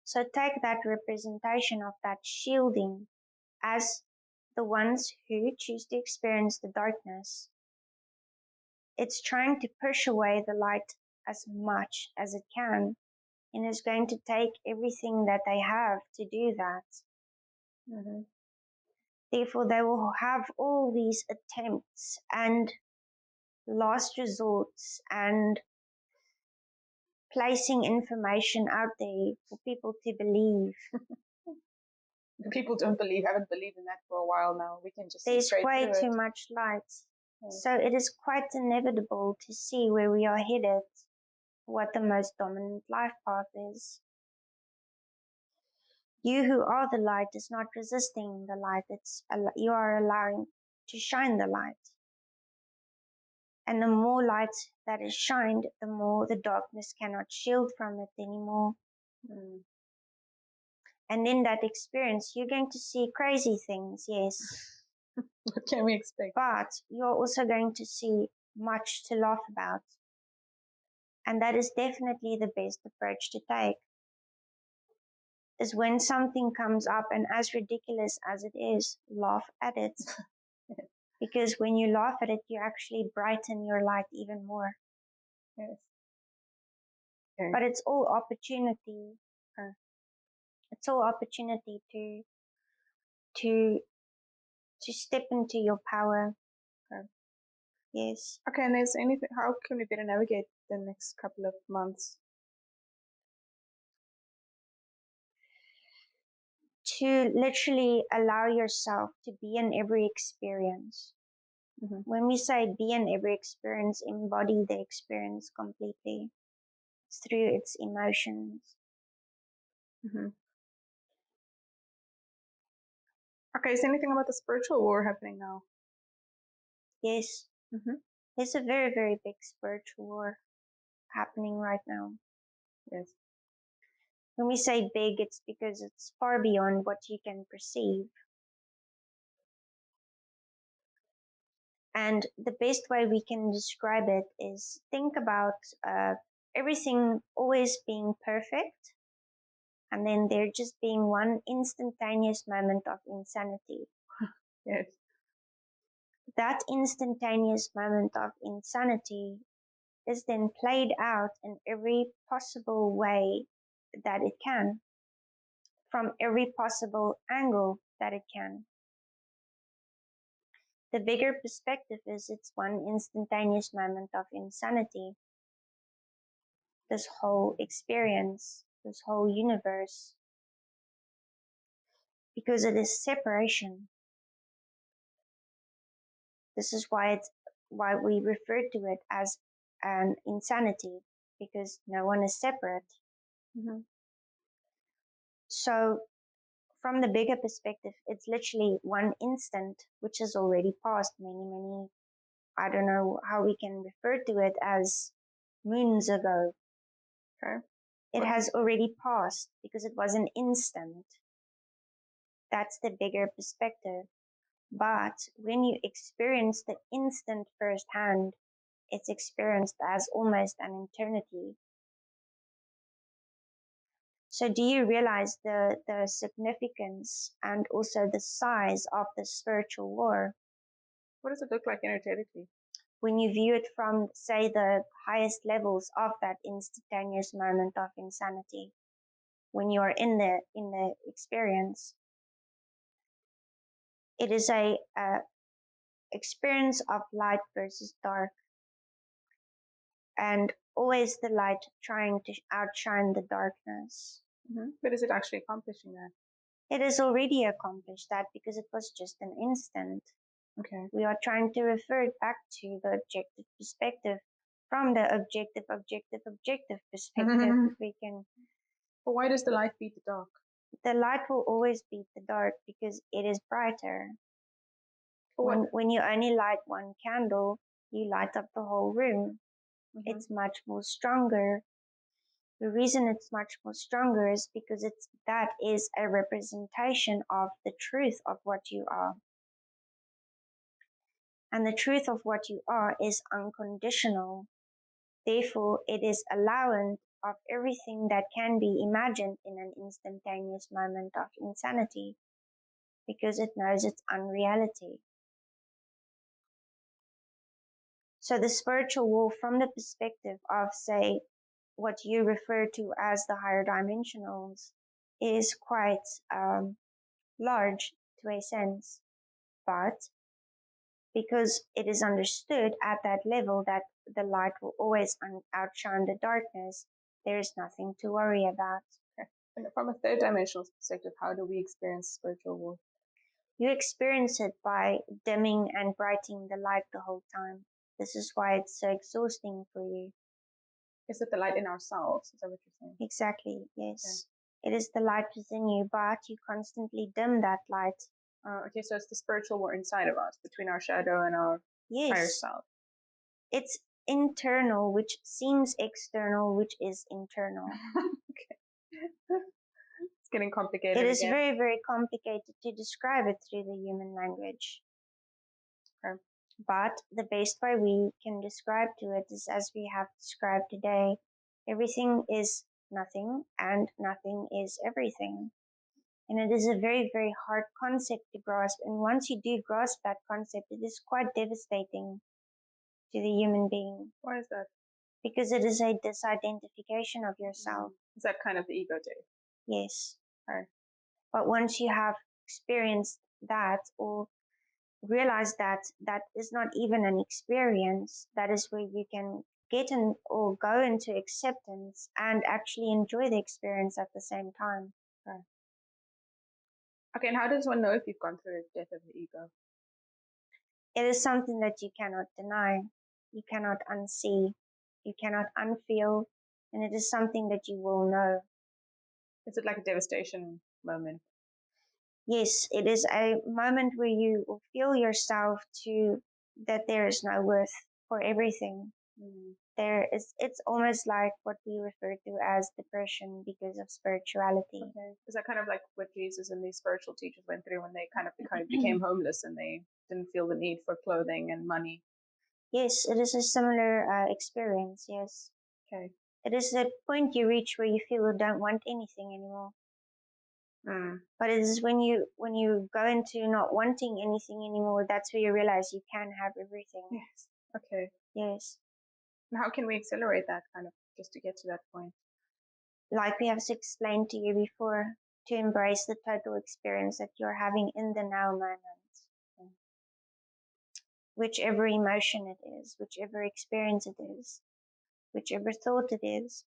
Speaker 2: So take that representation of that shielding as the ones who choose to experience the darkness. It's trying to push away the light as much as it can, and is going to take everything that they have to do that. Therefore, they will have all these attempts and last resorts and placing information out there for people to believe.
Speaker 1: People haven't believed in that for a while now. We can just
Speaker 2: There's way too much light. So it is quite inevitable to see where we are headed, what the most dominant life path is. You who are the light is not resisting the light. You are allowing to shine the light. And the more light that is shined, the more the darkness cannot shield from it anymore. And in that experience, you're going to see crazy things, yes.
Speaker 1: What can we expect?
Speaker 2: But you're also going to see much to laugh about. And that is definitely the best approach to take. Is when something comes up, and as ridiculous as it is, laugh at it. Because when you laugh at it, you actually brighten your light even more.
Speaker 1: Yes. Okay.
Speaker 2: But it's all opportunity. It's all opportunity to step into your power. Yes.
Speaker 1: Okay, and there's anything, how can we better navigate the next couple of months?
Speaker 2: To literally allow yourself to be in every experience. When we say be in every experience, embody the experience completely through its emotions.
Speaker 1: Okay, is there anything about the spiritual war happening now?
Speaker 2: Yes. There's a very, very big spiritual war happening right now.
Speaker 1: Yes.
Speaker 2: When we say big, it's because it's far beyond what you can perceive. And the best way we can describe it is think about everything always being perfect, and then there just being one instantaneous moment of insanity.
Speaker 1: Yes.
Speaker 2: That instantaneous moment of insanity is then played out in every possible way that it can. from every possible angle that it can. The bigger perspective is it's one instantaneous moment of insanity. This whole experience, this whole universe, because it is separation. This is why we refer to it as an insanity, because no one is separate.
Speaker 1: Mm-hmm.
Speaker 2: So from the bigger perspective, it's literally one instant, which has already passed many, I don't know how we can refer to it, as moons ago.
Speaker 1: Okay.
Speaker 2: It has already passed because it was an instant. That's the bigger perspective. But when you experience the instant firsthand, it's experienced as almost an eternity. So do you realize the significance and also the size of the spiritual war?
Speaker 1: What does it look like energetically?
Speaker 2: When you view it from, say, the highest levels of that instantaneous moment of insanity, when you are in the experience, it is a experience of light versus dark, and always the light trying to outshine the darkness.
Speaker 1: Mm-hmm. But is it actually accomplishing that?
Speaker 2: It has already accomplished that because it was just an instant.
Speaker 1: Okay.
Speaker 2: We are trying to refer it back to the objective perspective. From the objective perspective, if we can.
Speaker 1: But why does the light beat the dark?
Speaker 2: The light will always beat the dark because it is brighter. When you only light one candle, you light up the whole room. Mm-hmm. It's much more stronger. The reason it's much more stronger is because that is a representation of the truth of what you are. And the truth of what you are is unconditional. Therefore, it is allowance of everything that can be imagined in an instantaneous moment of insanity, because it knows its unreality. So the spiritual war, from the perspective of, say, what you refer to as the higher dimensionals, is quite large to a sense, but because it is understood at that level that the light will always outshine the darkness, there is nothing to worry about.
Speaker 1: And from a third dimensional perspective, how do we experience spiritual war?
Speaker 2: You experience it by dimming and brightening the light the whole time. This is why it's so exhausting for you.
Speaker 1: Is it the light in ourselves? Is that what you're saying?
Speaker 2: Exactly, yes. Okay. It is the light within you, but you constantly dim that light.
Speaker 1: Okay, so it's the spiritual war inside of us, between our shadow and our higher self.
Speaker 2: It's internal, which seems external, which is internal.
Speaker 1: Okay. It's getting complicated.
Speaker 2: It is very, very complicated to describe it through the human language. Okay. But the best way we can describe to it is as we have described today. Everything is nothing and nothing is everything. And it is a very, very hard concept to grasp. And once you do grasp that concept, it is quite devastating to the human being.
Speaker 1: Why is that?
Speaker 2: Because it is a disidentification of yourself.
Speaker 1: Is that kind of the ego day?
Speaker 2: Yes.
Speaker 1: Right.
Speaker 2: But once you have experienced that, or realize that that is not even an experience, that is where you can get in or go into acceptance and actually enjoy the experience at the same time.
Speaker 1: Right. Okay, and how does one know if you've gone through a death of the ego?
Speaker 2: It is something that you cannot deny, you cannot unsee, you cannot unfeel, and it is something that you will know.
Speaker 1: Is it like a devastation moment?
Speaker 2: Yes, it is a moment where you will feel yourself to that there is no worth for everything. It's almost like what we refer to as depression because of spirituality.
Speaker 1: Okay. Is that kind of like what Jesus and these spiritual teachers went through when they kind of became homeless and they didn't feel the need for clothing and money?
Speaker 2: Yes, it is a similar experience, yes.
Speaker 1: Okay.
Speaker 2: It is the point you reach where you feel you don't want anything anymore. But it is when you go into not wanting anything anymore, that's where you realize you can have everything.
Speaker 1: Yes. Okay.
Speaker 2: Yes.
Speaker 1: And how can we accelerate that kind of just to get to that point?
Speaker 2: Like we have explained to you before, to embrace the total experience that you're having in the now moment. Whichever emotion it is, whichever experience it is, whichever thought it is.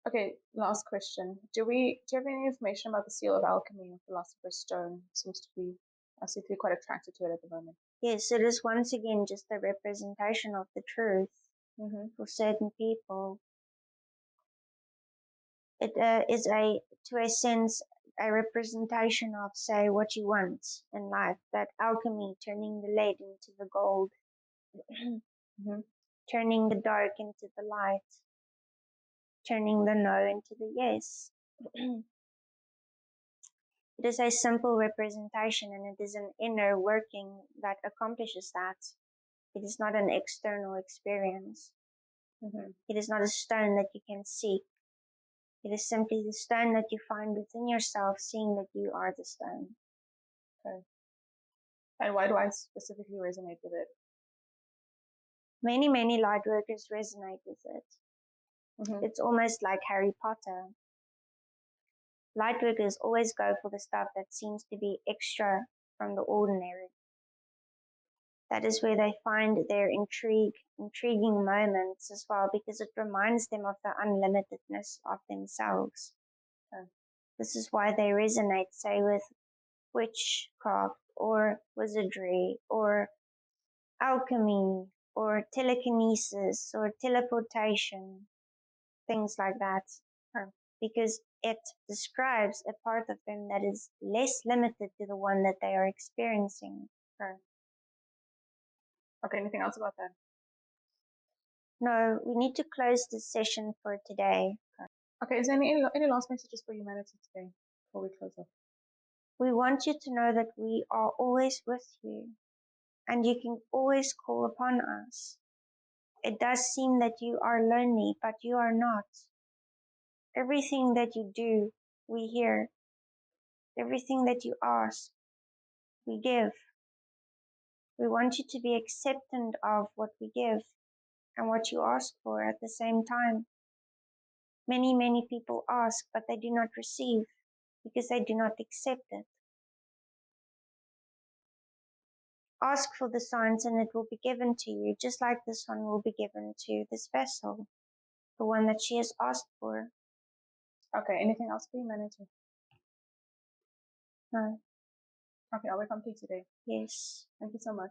Speaker 1: Okay, last question. Do you have any information about the seal of alchemy or philosopher's stone? I seem to be quite attracted to it at the moment.
Speaker 2: Yes, it is once again just a representation of the truth for certain people. It is to a sense, a representation of, say, what you want in life. That alchemy, turning the lead into the gold, turning the dark into the light, turning the no into the yes. It is a simple representation, and it is an inner working that accomplishes that. It is not an external experience. It is not a stone that you can seek. It is simply the stone that you find within yourself, seeing that you are the stone.
Speaker 1: Okay. And why do I specifically resonate with it?
Speaker 2: Many, many light workers resonate with it. It's almost like Harry Potter. Light workers always go for the stuff that seems to be extra from the ordinary. That is where they find their intriguing moments as well, because it reminds them of the unlimitedness of themselves. This is why they resonate, say, with witchcraft or wizardry or alchemy or telekinesis or teleportation, things like that, because it describes a part of them that is less limited to the one that they are experiencing.
Speaker 1: Okay, anything else about that?
Speaker 2: No, we need to close this session for today.
Speaker 1: Okay, is there any last messages for humanity today before we close off?
Speaker 2: We want you to know that we are always with you, and you can always call upon us. It does seem that you are lonely, but you are not. Everything that you do, we hear. Everything that you ask, we give. We want you to be acceptant of what we give and what you ask for at the same time. Many, many people ask, but they do not receive because they do not accept it. Ask for the signs and it will be given to you, just like this one will be given to this vessel, the one that she has asked for.
Speaker 1: Okay, anything else for humanity?
Speaker 2: No.
Speaker 1: Okay, are we complete today?
Speaker 2: Yes.
Speaker 1: Thank you so much.